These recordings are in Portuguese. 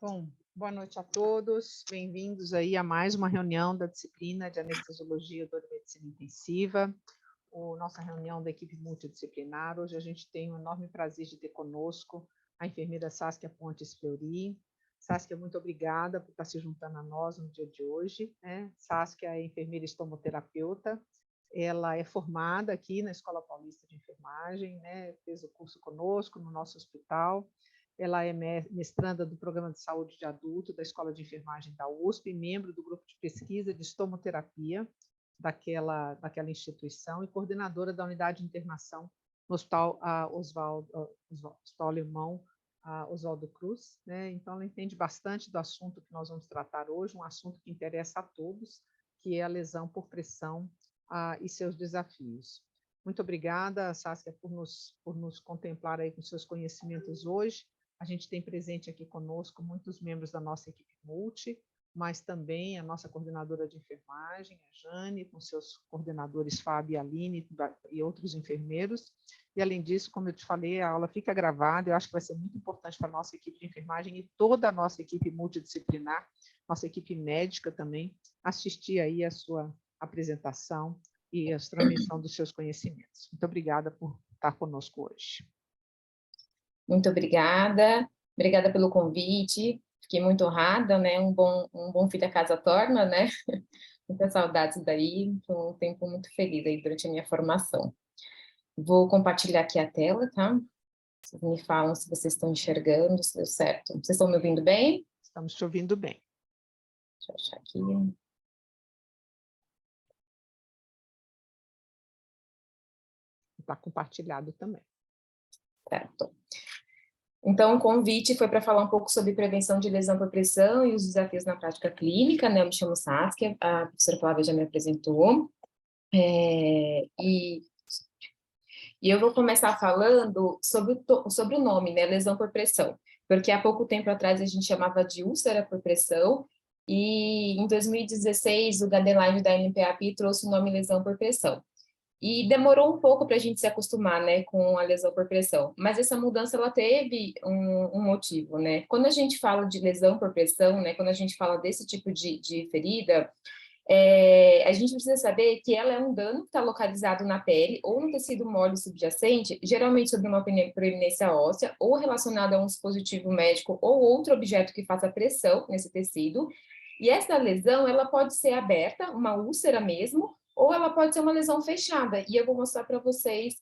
Bom, boa noite a todos, bem-vindos aí a mais uma reunião da disciplina de Anestesiologia e Dor e Medicina Intensiva, nossa reunião da equipe multidisciplinar. Hoje a gente tem o enorme prazer de ter conosco a enfermeira Saskia Pontes Fleury. Saskia, muito obrigada por estar se juntando a nós no dia de hoje, né? Saskia é enfermeira estomoterapeuta, ela é formada aqui na Escola Paulista de Enfermagem, né? Fez o curso conosco no nosso hospital. Ela é mestranda do Programa de Saúde de Adulto da Escola de Enfermagem da USP, membro do grupo de pesquisa de estomoterapia daquela instituição e coordenadora da unidade de internação no Hospital Hospital Alemão Oswaldo Cruz, né? Então, ela entende bastante do assunto que nós vamos tratar hoje, um assunto que interessa a todos, que é a lesão por pressão e seus desafios. Muito obrigada, Saskia, por nos contemplar aí com seus conhecimentos hoje. A gente tem presente aqui conosco muitos membros da nossa equipe multi, mas também a nossa coordenadora de enfermagem, a Jane, com seus coordenadores Fábio e Aline e outros enfermeiros. E, além disso, como eu te falei, a aula fica gravada, eu acho que vai ser muito importante para a nossa equipe de enfermagem e toda a nossa equipe multidisciplinar, nossa equipe médica também, assistir aí a sua apresentação e a transmissão dos seus conhecimentos. Muito obrigada por estar conosco hoje. Muito obrigada pelo convite, fiquei muito honrada, né? Um bom filho a casa torna, né? Muitas saudades daí, foi um tempo muito feliz aí durante a minha formação. Vou compartilhar aqui a tela, tá? Vocês me falam se vocês estão enxergando, se deu certo. Vocês estão me ouvindo bem? Estamos te ouvindo bem. Deixa eu achar aqui. Está compartilhado também. Certo. Então, o convite foi para falar um pouco sobre prevenção de lesão por pressão e os desafios na prática clínica, né? Eu me chamo Saskia, a professora Flávia já me apresentou. E eu vou começar falando sobre o nome, né? Lesão por pressão, porque há pouco tempo atrás a gente chamava de úlcera por pressão, e em 2016 o guideline da NPAP trouxe o nome lesão por pressão. E demorou um pouco para a gente se acostumar, né, com a lesão por pressão. Mas essa mudança, ela teve um motivo, né? Quando a gente fala de lesão por pressão, né, quando a gente fala desse tipo de ferida, a gente precisa saber que ela é um dano que está localizado na pele ou no tecido mole subjacente, geralmente sobre uma proeminência óssea ou relacionada a um dispositivo médico ou outro objeto que faça pressão nesse tecido. E essa lesão, ela pode ser aberta, uma úlcera mesmo, ou ela pode ser uma lesão fechada, e eu vou mostrar para vocês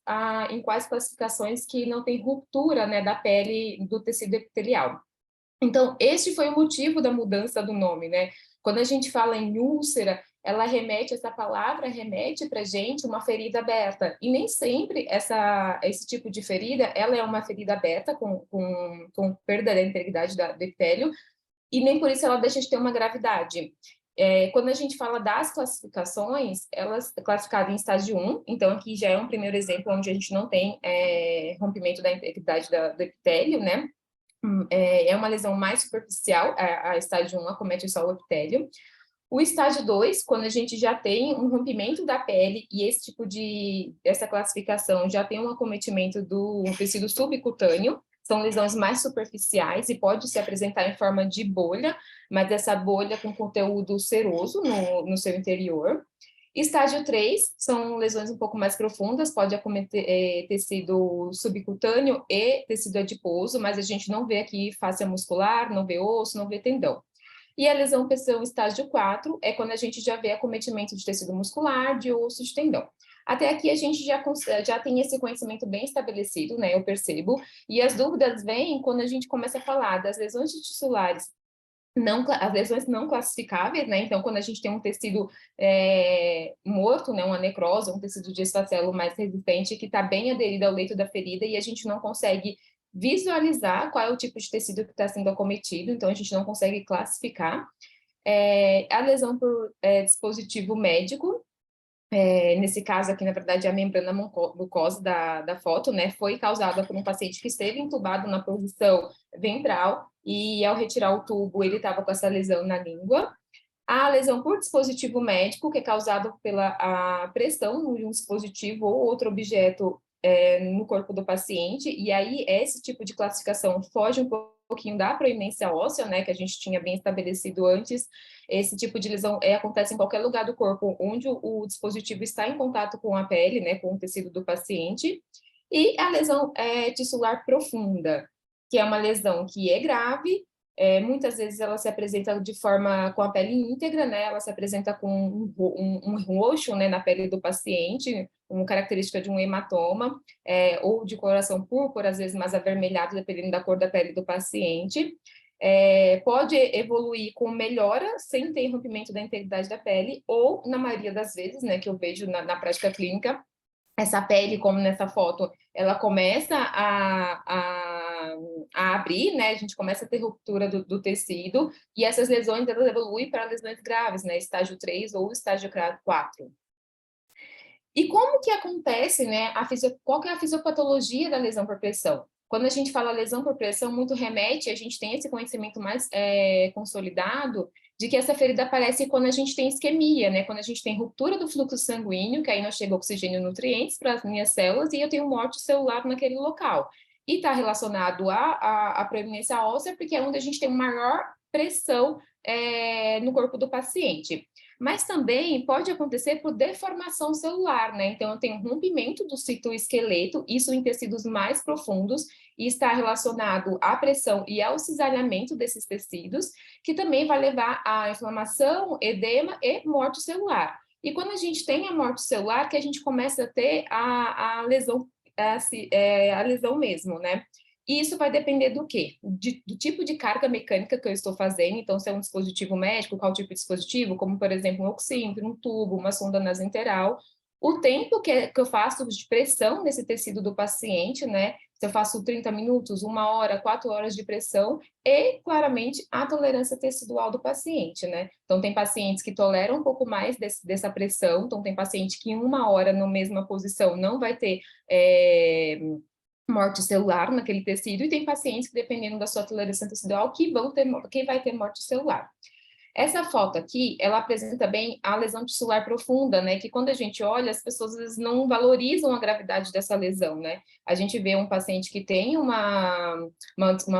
em quais classificações que não tem ruptura, né, da pele, do tecido epitelial. Então, este foi o motivo da mudança do nome, né? Quando a gente fala em úlcera, essa palavra remete para a gente uma ferida aberta, e nem sempre esse tipo de ferida, ela é uma ferida aberta com perda da integridade do epitélio, e nem por isso ela deixa de ter uma gravidade. Quando a gente fala das classificações, elas classificadas em estágio 1, então aqui já é um primeiro exemplo onde a gente não tem rompimento da integridade do epitélio, né? É uma lesão mais superficial, a estágio 1 acomete só o epitélio. O estágio 2, quando a gente já tem um rompimento da pele e essa classificação já tem um acometimento do tecido subcutâneo, são lesões mais superficiais e pode se apresentar em forma de bolha, mas essa bolha com conteúdo seroso no seu interior. Estágio 3 são lesões um pouco mais profundas, pode acometer tecido subcutâneo e tecido adiposo, mas a gente não vê aqui face muscular, não vê osso, não vê tendão. E a lesão pressão estágio 4 é quando a gente já vê acometimento de tecido muscular, de osso, de tendão. Até aqui a gente já tem esse conhecimento bem estabelecido, né? Eu percebo. E as dúvidas vêm quando a gente começa a falar das lesões tissulares, as lesões não classificáveis, né? Então, quando a gente tem um tecido morto, né? Uma necrose, um tecido de esfacelo mais resistente que está bem aderido ao leito da ferida e a gente não consegue visualizar qual é o tipo de tecido que está sendo acometido, então a gente não consegue classificar. A lesão por dispositivo médico, nesse caso aqui, na verdade, a membrana mucosa da foto, né, foi causada por um paciente que esteve entubado na posição ventral e, ao retirar o tubo, ele estava com essa lesão na língua. A lesão por dispositivo médico, que é causada pela pressão de um dispositivo ou outro objeto no corpo do paciente, e aí esse tipo de classificação foge um pouco pouquinho da proeminência óssea, né, que a gente tinha bem estabelecido antes. Esse tipo de lesão acontece em qualquer lugar do corpo onde o dispositivo está em contato com a pele, né, com o tecido do paciente. E a lesão tissular profunda, que é uma lesão que é grave, muitas vezes ela se apresenta de forma com a pele íntegra, né? Ela se apresenta com um roxo, né, na pele do paciente, uma característica de um hematoma, ou de coloração púrpura, às vezes mais avermelhado, dependendo da cor da pele do paciente. Pode evoluir com melhora sem ter rompimento da integridade da pele, ou, na maioria das vezes, né, que eu vejo na prática clínica, essa pele, como nessa foto, ela começa a abrir, né? A gente começa a ter ruptura do tecido, e essas lesões, elas evoluem para lesões graves, né? Estágio 3 ou estágio 4. E como que acontece, né? Qual que é a fisiopatologia da lesão por pressão? Quando a gente fala lesão por pressão, muito remete, a gente tem esse conhecimento mais consolidado de que essa ferida aparece quando a gente tem isquemia, né? Quando a gente tem ruptura do fluxo sanguíneo, que aí não chega oxigênio e nutrientes para as minhas células, e eu tenho morte celular naquele local. E está relacionado à proeminência óssea, porque é onde a gente tem maior pressão no corpo do paciente. Mas também pode acontecer por deformação celular, né? Então, eu tenho um rompimento do citoesqueleto, isso em tecidos mais profundos, e está relacionado à pressão e ao cisalhamento desses tecidos, que também vai levar à inflamação, edema e morte celular. E quando a gente tem a morte celular, que a gente começa a ter a lesão, a lesão mesmo, né? E isso vai depender do quê? Do tipo de carga mecânica que eu estou fazendo. Então, se é um dispositivo médico, qual tipo de dispositivo? Como, por exemplo, um oxímetro, um tubo, uma sonda nasointeral. O tempo que eu faço de pressão nesse tecido do paciente, né? Se eu faço 30 minutos, 1 hora, 4 horas de pressão, e, claramente, a tolerância tecidual do paciente, né? Então, tem pacientes que toleram um pouco mais dessa pressão. Então, tem paciente que em 1 hora, na mesma posição, não vai ter morte celular naquele tecido, e tem pacientes que, dependendo da sua tolerância tecidual, que vai ter morte celular. Essa foto aqui, ela apresenta bem a lesão tissular profunda, né? Que quando a gente olha, as pessoas às vezes não valorizam a gravidade dessa lesão, né? A gente vê um paciente que tem uma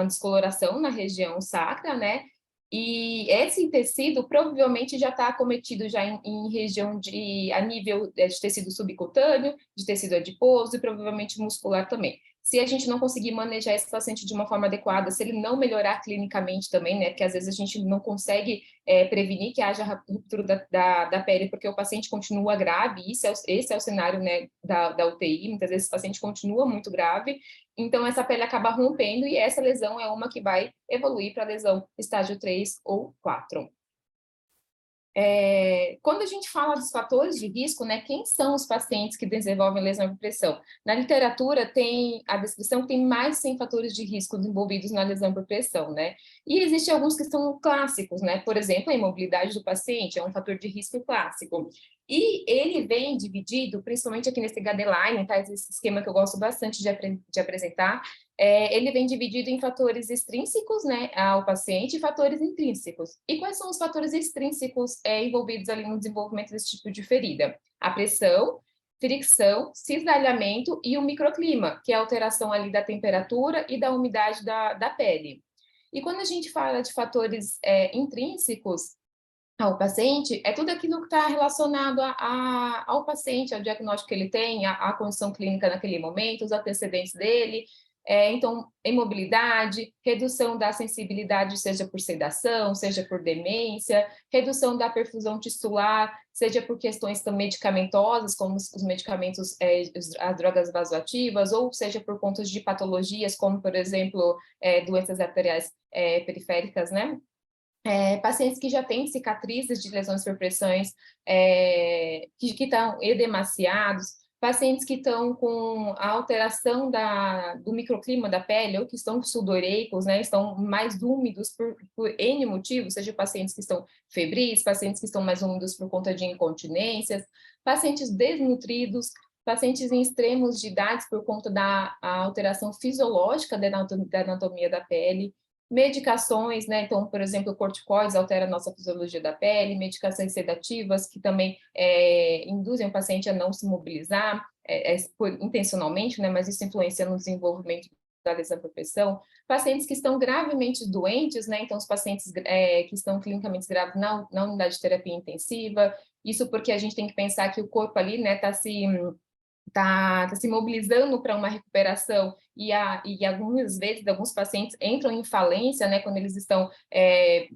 descoloração na região sacra, né? E esse tecido provavelmente já está acometido já em região a nível de tecido subcutâneo, de tecido adiposo e provavelmente muscular também. Se a gente não conseguir manejar esse paciente de uma forma adequada, se ele não melhorar clinicamente também, né? Porque às vezes a gente não consegue prevenir que haja ruptura da pele, porque o paciente continua grave, esse é o cenário, né, da UTI, muitas vezes o paciente continua muito grave, então essa pele acaba rompendo, e essa lesão é uma que vai evoluir para lesão estágio 3 ou 4. Quando a gente fala dos fatores de risco, né, quem são os pacientes que desenvolvem lesão por pressão? Na literatura tem a descrição que tem mais de 100 fatores de risco envolvidos na lesão por pressão, né? E existem alguns que são clássicos, né? Por exemplo, a imobilidade do paciente é um fator de risco clássico. E ele vem dividido, principalmente aqui nesse guideline, tá? Esse esquema que eu gosto bastante de apresentar, ele vem dividido em fatores extrínsecos, né, ao paciente, e fatores intrínsecos. E quais são os fatores extrínsecos envolvidos ali no desenvolvimento desse tipo de ferida? A pressão, fricção, cisalhamento e o microclima, que é a alteração ali da temperatura e da umidade da pele. E quando a gente fala de fatores intrínsecos ao paciente, é tudo aquilo que está relacionado ao paciente, ao diagnóstico que ele tem, à condição clínica naquele momento, os antecedentes dele. Então, imobilidade, redução da sensibilidade, seja por sedação, seja por demência, redução da perfusão tissular, seja por questões medicamentosas, como os medicamentos, as drogas vasoativas, ou seja por conta de patologias, como, por exemplo, doenças arteriais periféricas, né? Pacientes que já têm cicatrizes de lesões por pressões, que estão edemaciados, pacientes que estão com a alteração do microclima da pele, ou que estão sudoreicos, né, estão mais úmidos por N motivos, seja pacientes que estão febris, pacientes que estão mais úmidos por conta de incontinências, pacientes desnutridos, pacientes em extremos de idades por conta da alteração fisiológica da anatomia da pele, medicações, né? Então, por exemplo, corticoides altera a nossa fisiologia da pele, medicações sedativas que também induzem o paciente a não se mobilizar, intencionalmente, né? Mas isso influencia no desenvolvimento da lesão por pressão, pacientes que estão gravemente doentes, né? Então, os pacientes que estão clinicamente graves na unidade de terapia intensiva, isso porque a gente tem que pensar que o corpo ali, né, tá se mobilizando para uma recuperação e algumas vezes alguns pacientes entram em falência, né, quando eles estão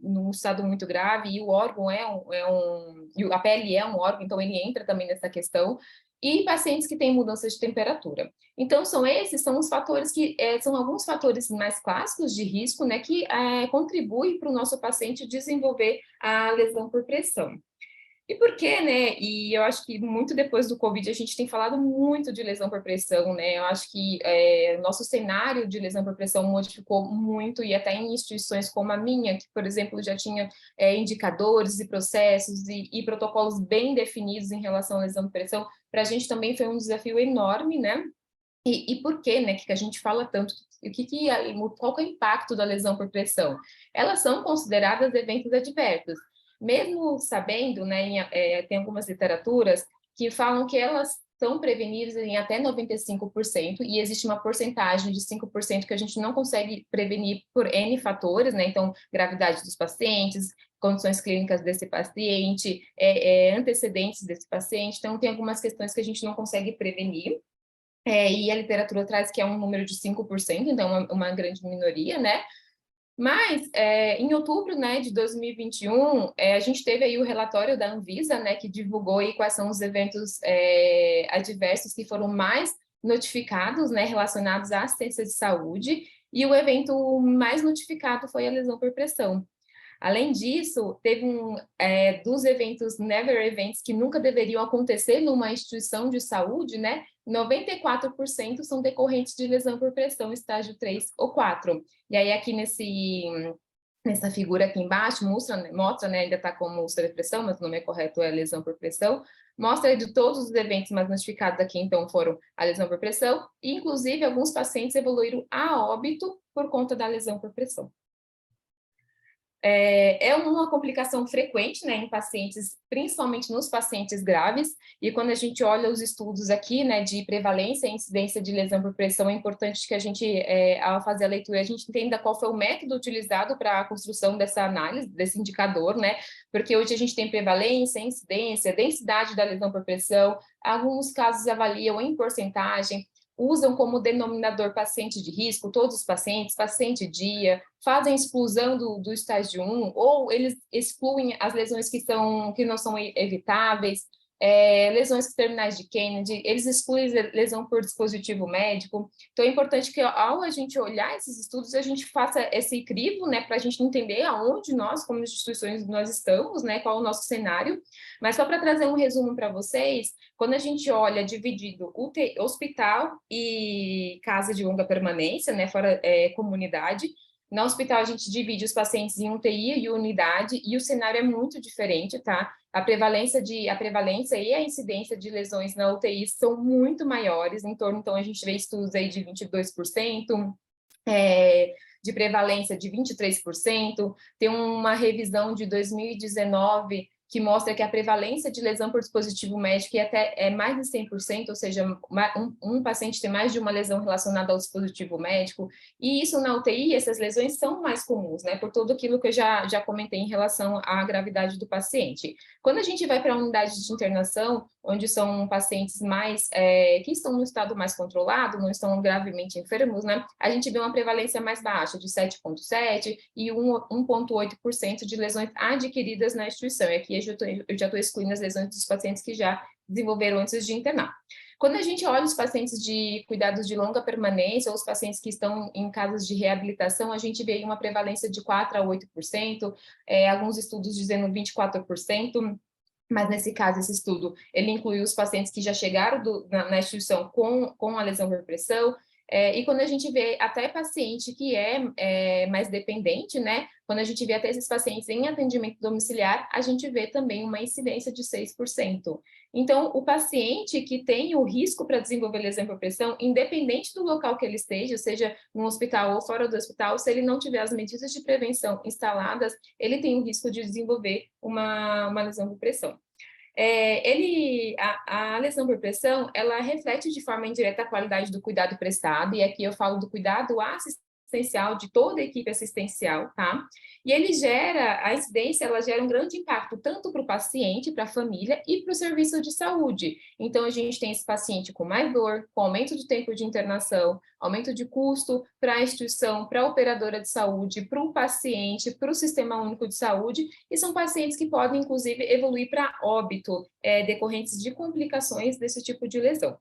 num estado muito grave e o órgão e a pele é um órgão, então ele entra também nessa questão. E pacientes que têm mudança de temperatura. Então, são os fatores que são alguns fatores mais clássicos de risco, né, que contribuem para o nosso paciente desenvolver a lesão por pressão. E por quê, né? E eu acho que muito depois do Covid a gente tem falado muito de lesão por pressão, né? Eu acho que nosso cenário de lesão por pressão modificou muito e até em instituições como a minha, que, por exemplo, já tinha indicadores e processos e protocolos bem definidos em relação à lesão por pressão, para a gente também foi um desafio enorme, né? E por quê, né, que a gente fala tanto? Qual que é o impacto da lesão por pressão? Elas são consideradas eventos adversos, mesmo sabendo, né, tem algumas literaturas que falam que elas são preveníveis em até 95%, e existe uma porcentagem de 5% que a gente não consegue prevenir por N fatores, né? Então, gravidade dos pacientes, condições clínicas desse paciente, antecedentes desse paciente, então tem algumas questões que a gente não consegue prevenir. E a literatura traz que é um número de 5%, então uma grande minoria, né? Mas, em outubro, né, de 2021, a gente teve aí o relatório da Anvisa, né, que divulgou aí quais são os eventos adversos que foram mais notificados, né, relacionados à assistência de saúde, e o evento mais notificado foi a lesão por pressão. Além disso, teve dos eventos never events que nunca deveriam acontecer numa instituição de saúde, né? 94% são decorrentes de lesão por pressão, estágio 3 ou 4. E aí, aqui nessa figura aqui embaixo, mostra, né, ainda está como sobrepressão, mas o nome correto é lesão por pressão, mostra de todos os eventos mais notificados aqui, então, foram a lesão por pressão, e, inclusive, alguns pacientes evoluíram a óbito por conta da lesão por pressão. É uma complicação frequente, né, em pacientes, principalmente nos pacientes graves, e quando a gente olha os estudos aqui, né, de prevalência e incidência de lesão por pressão, é importante que a gente, ao fazer a leitura, a gente entenda qual foi o método utilizado para a construção dessa análise, desse indicador, né, porque hoje a gente tem prevalência, incidência, densidade da lesão por pressão, alguns casos avaliam em porcentagem, usam como denominador paciente de risco, todos os pacientes, paciente dia, fazem exclusão do estágio 1, ou eles excluem as lesões que não são evitáveis, lesões terminais de Kennedy, eles excluem lesão por dispositivo médico. Então, é importante que, ao a gente olhar esses estudos, a gente faça esse crivo, né, para a gente entender aonde nós, como instituições, nós estamos, né, qual é o nosso cenário. Mas só para trazer um resumo para vocês, quando a gente olha dividido hospital e casa de longa permanência, né, fora comunidade, no hospital, a gente divide os pacientes em UTI e unidade, e o cenário é muito diferente, tá? A prevalência e a incidência de lesões na UTI são muito maiores, então a gente vê estudos aí de 22%, de prevalência de 23%, tem uma revisão de 2019 que mostra que a prevalência de lesão por dispositivo médico é mais de 100%, ou seja, um paciente tem mais de uma lesão relacionada ao dispositivo médico, e isso na UTI, essas lesões são mais comuns, né, por tudo aquilo que eu já comentei em relação à gravidade do paciente. Quando a gente vai para a unidade de internação, onde são pacientes que estão no estado mais controlado, não estão gravemente enfermos, né, a gente vê uma prevalência mais baixa, de 7,7% e 1,8% de lesões adquiridas na instituição. E aqui eu já estou excluindo as lesões dos pacientes que já desenvolveram antes de internar. Quando a gente olha os pacientes de cuidados de longa permanência ou os pacientes que estão em casos de reabilitação, a gente vê uma prevalência de 4% a 8%, alguns estudos dizendo 24%, mas nesse caso, esse estudo, ele incluiu os pacientes que já chegaram na instituição com a lesão por pressão, e quando a gente vê até paciente que mais dependente, né, quando a gente vê até esses pacientes em atendimento domiciliar, a gente vê também uma incidência de 6%. Então, o paciente que tem o risco para desenvolver lesão por pressão, independente do local que ele esteja, seja no hospital ou fora do hospital, se ele não tiver as medidas de prevenção instaladas, ele tem o risco de desenvolver uma lesão por pressão. A lesão por pressão, ela reflete de forma indireta a qualidade do cuidado prestado, e aqui eu falo do cuidado assistencial de toda a equipe assistencial, tá? E a incidência, ela gera um grande impacto tanto para o paciente, para a família e para o serviço de saúde. Então, a gente tem esse paciente com mais dor, com aumento de tempo de internação, aumento de custo para a instituição, para a operadora de saúde, para o paciente, para o Sistema Único de Saúde, e são pacientes que podem, inclusive, evoluir para óbito, decorrentes de complicações desse tipo de lesão.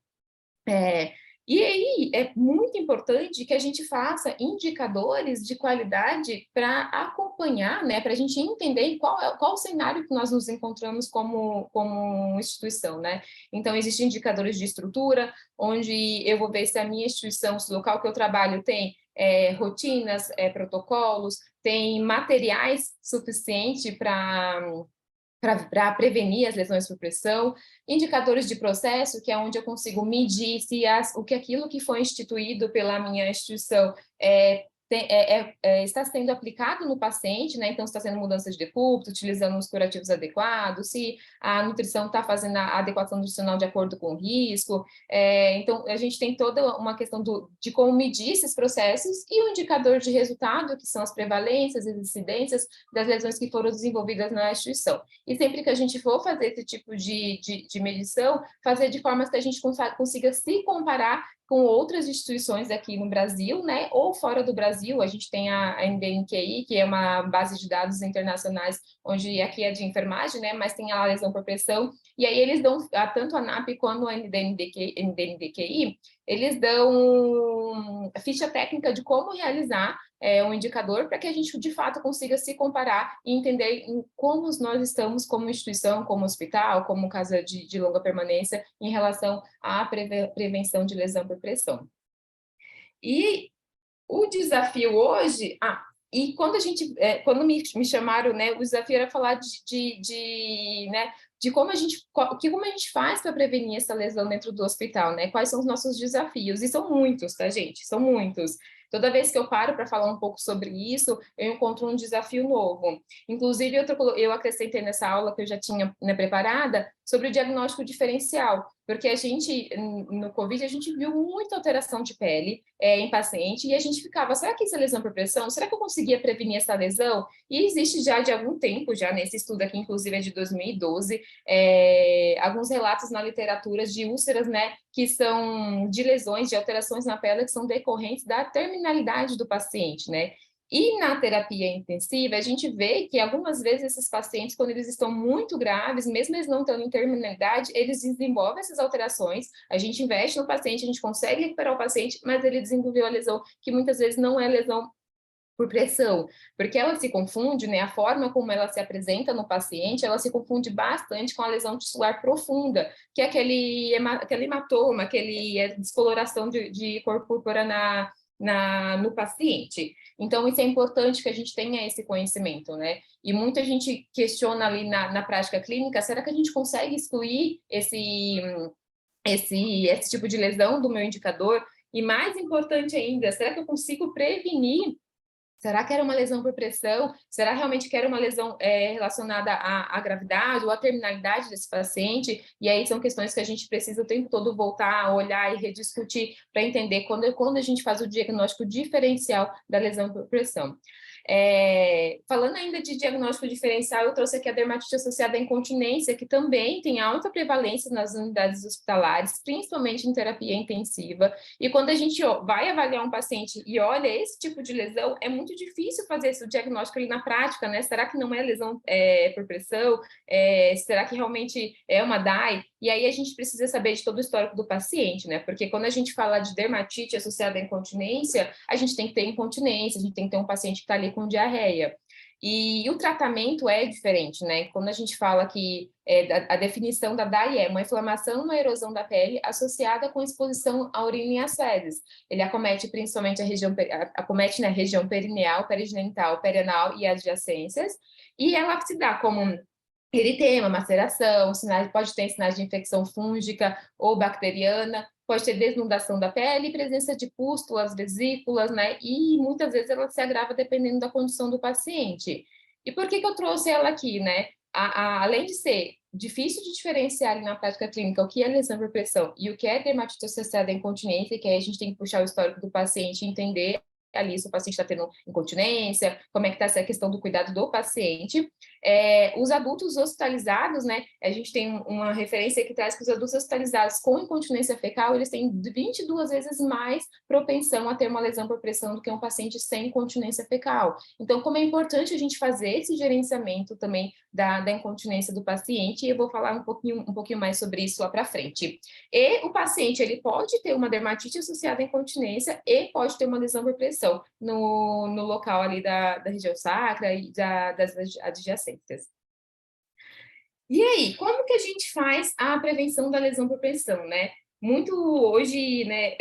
E aí é muito importante que a gente faça indicadores de qualidade para acompanhar, né, para a gente entender qual o cenário que nós nos encontramos como instituição, né? Então, existem indicadores de estrutura, onde eu vou ver se a minha instituição, se o local que eu trabalho tem rotinas, protocolos, tem materiais suficientes para prevenir as lesões por pressão, indicadores de processo, que é onde eu consigo medir se aquilo que foi instituído pela minha instituição está sendo aplicado no paciente, né? Então, se está sendo mudança de decúbito, utilizando os curativos adequados, se a nutrição está fazendo a adequação nutricional de acordo com o risco. Então, a gente tem toda uma questão de como medir esses processos e o indicador de resultado, que são as prevalências e incidências das lesões que foram desenvolvidas na instituição. E sempre que a gente for fazer esse tipo de medição, fazer de forma que a gente consiga se comparar com outras instituições aqui no Brasil, né, ou fora do Brasil. A gente tem a NDNQI, que é uma base de dados internacionais, onde aqui é de enfermagem, né, mas tem a lesão por pressão, e aí eles dão, tanto a ANAP quanto a NDNQI, eles dão ficha técnica de como realizar um indicador para que a gente, de fato, consiga se comparar e entender como nós estamos como instituição, como hospital, como casa de longa permanência, em relação à prevenção de lesão por pressão. E o desafio hoje... E quando quando me chamaram, né, o desafio era falar de como a gente faz para prevenir essa lesão dentro do hospital, né? Quais são os nossos desafios? E são muitos, tá, gente? São muitos. Toda vez que eu paro para falar um pouco sobre isso, eu encontro um desafio novo. Inclusive, eu acrescentei nessa aula que eu já tinha, né, preparada, sobre o diagnóstico diferencial, porque a gente, no Covid, a gente viu muita alteração de pele em paciente, e a gente ficava, será que isso é lesão por pressão? Será que eu conseguia prevenir essa lesão? E existe já de algum tempo, já nesse estudo aqui, inclusive é de 2012, alguns relatos na literatura de úlceras, né, que são de lesões, de alterações na pele que são decorrentes da terminalidade do paciente, né? E na terapia intensiva, a gente vê que algumas vezes esses pacientes, quando eles estão muito graves, mesmo eles não estando em terminalidade, eles desenvolvem essas alterações, a gente investe no paciente, a gente consegue recuperar o paciente, mas ele desenvolveu a lesão, que muitas vezes não é lesão por pressão, porque ela se confunde, né, a forma como ela se apresenta no paciente, ela se confunde bastante com a lesão tissular profunda, que é aquele hematoma, aquele descoloração de cor púrpura no paciente. Então, isso é importante que a gente tenha esse conhecimento, né? E muita gente questiona ali na prática clínica, será que a gente consegue excluir esse tipo de lesão do meu indicador? E mais importante ainda, será que eu consigo prevenir? Será que era uma lesão por pressão? Será realmente que era uma lesão relacionada à gravidade ou à terminalidade desse paciente? E aí são questões que a gente precisa o tempo todo voltar a olhar e rediscutir para entender quando a gente faz o diagnóstico diferencial da lesão por pressão. Falando ainda de diagnóstico diferencial, eu trouxe aqui a dermatite associada à incontinência, que também tem alta prevalência nas unidades hospitalares, principalmente em terapia intensiva. E quando a gente vai avaliar um paciente e olha esse tipo de lesão, é muito difícil fazer esse diagnóstico ali na prática, né? Será que não é lesão por pressão? Será que realmente é uma DAI? E aí a gente precisa saber de todo o histórico do paciente, né? Porque quando a gente fala de dermatite associada à incontinência, a gente tem que ter incontinência, a gente tem que ter um paciente que está ali com diarreia. E o tratamento é diferente, né? Quando a gente fala que a definição da DAI é uma inflamação, uma erosão da pele associada com exposição à urina e às fezes. Ele acomete principalmente a região perineal, perigenital, perianal e adjacências, e ela se dá como eritema, maceração, pode ter sinais de infecção fúngica ou bacteriana, pode ter desnudação da pele, presença de pústulas, vesículas, né? E muitas vezes ela se agrava dependendo da condição do paciente. E por que eu trouxe ela aqui, né? além de ser difícil de diferenciar ali na prática clínica o que é lesão por pressão e o que é dermatite associada à incontinência, que aí a gente tem que puxar o histórico do paciente e entender ali se o paciente está tendo incontinência, como é que está essa questão do cuidado do paciente. Os adultos hospitalizados, né, a gente tem uma referência que traz que os adultos hospitalizados com incontinência fecal, eles têm 22 vezes mais propensão a ter uma lesão por pressão do que um paciente sem incontinência fecal. Então, como é importante a gente fazer esse gerenciamento também da incontinência do paciente, e eu vou falar um pouquinho mais sobre isso lá para frente. E o paciente, ele pode ter uma dermatite associada à incontinência e pode ter uma lesão por pressão no local ali da região sacra e das adjacências. E aí, como que a gente faz a prevenção da lesão por pressão, né? Muito hoje, né,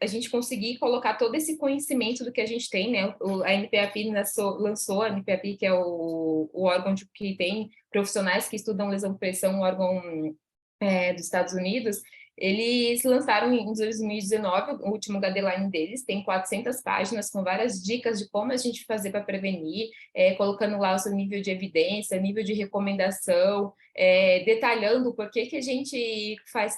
a gente conseguir colocar todo esse conhecimento do que a gente tem, né? A NPAP lançou a NPAP, que é o órgão que tem profissionais que estudam lesão por pressão, um órgão dos Estados Unidos. Eles lançaram em 2019 o último guideline deles, tem 400 páginas com várias dicas de como a gente fazer para prevenir, colocando lá o seu nível de evidência, nível de recomendação, detalhando por que a gente faz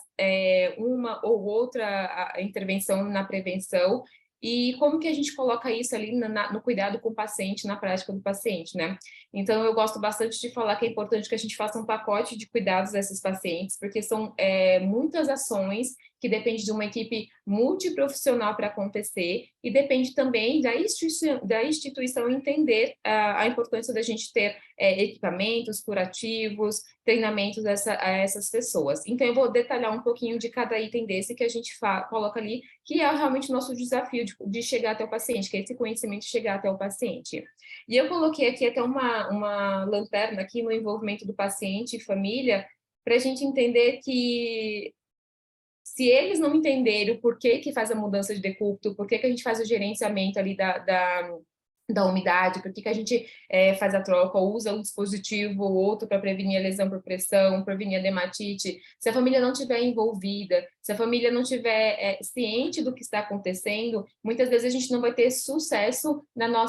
uma ou outra intervenção na prevenção e como que a gente coloca isso ali no cuidado com o paciente, na prática do paciente, né? Então, eu gosto bastante de falar que é importante que a gente faça um pacote de cuidados desses pacientes, porque são muitas ações que dependem de uma equipe multiprofissional para acontecer e depende também da instituição entender a importância da gente ter equipamentos curativos, treinamentos a essas pessoas. Então, eu vou detalhar um pouquinho de cada item desse que a gente coloca ali, que é realmente o nosso desafio de chegar até o paciente, que é esse conhecimento chegar até o paciente. E eu coloquei aqui até uma lanterna aqui no envolvimento do paciente e família, para a gente entender que se eles não entenderem o porquê que faz a mudança de decúbito, por que a gente faz o gerenciamento ali da umidade, por que a gente faz a troca, ou usa um dispositivo ou outro para prevenir a lesão por pressão, prevenir a dermatite, se a família não estiver envolvida, se a família não estiver ciente do que está acontecendo, muitas vezes a gente não vai ter sucesso na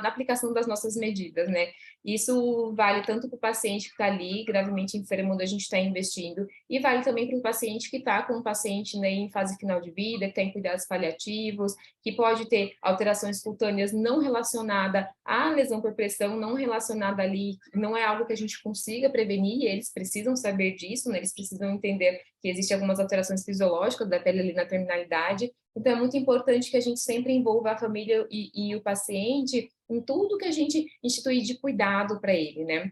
aplicação das nossas medidas, né? Isso vale tanto para o paciente que está ali, gravemente enfermo, onde a gente está investindo, e vale também para o paciente que está com um paciente, né, em fase final de vida, que está em cuidados paliativos, que pode ter alterações cutâneas não relacionada à lesão por pressão, não relacionada ali, não é algo que a gente consiga prevenir, e eles precisam saber disso, né? Eles precisam entender que existem algumas alterações fisiológicas da pele ali na terminalidade. Então, é muito importante que a gente sempre envolva a família e o paciente em tudo que a gente instituir de cuidado para ele, né?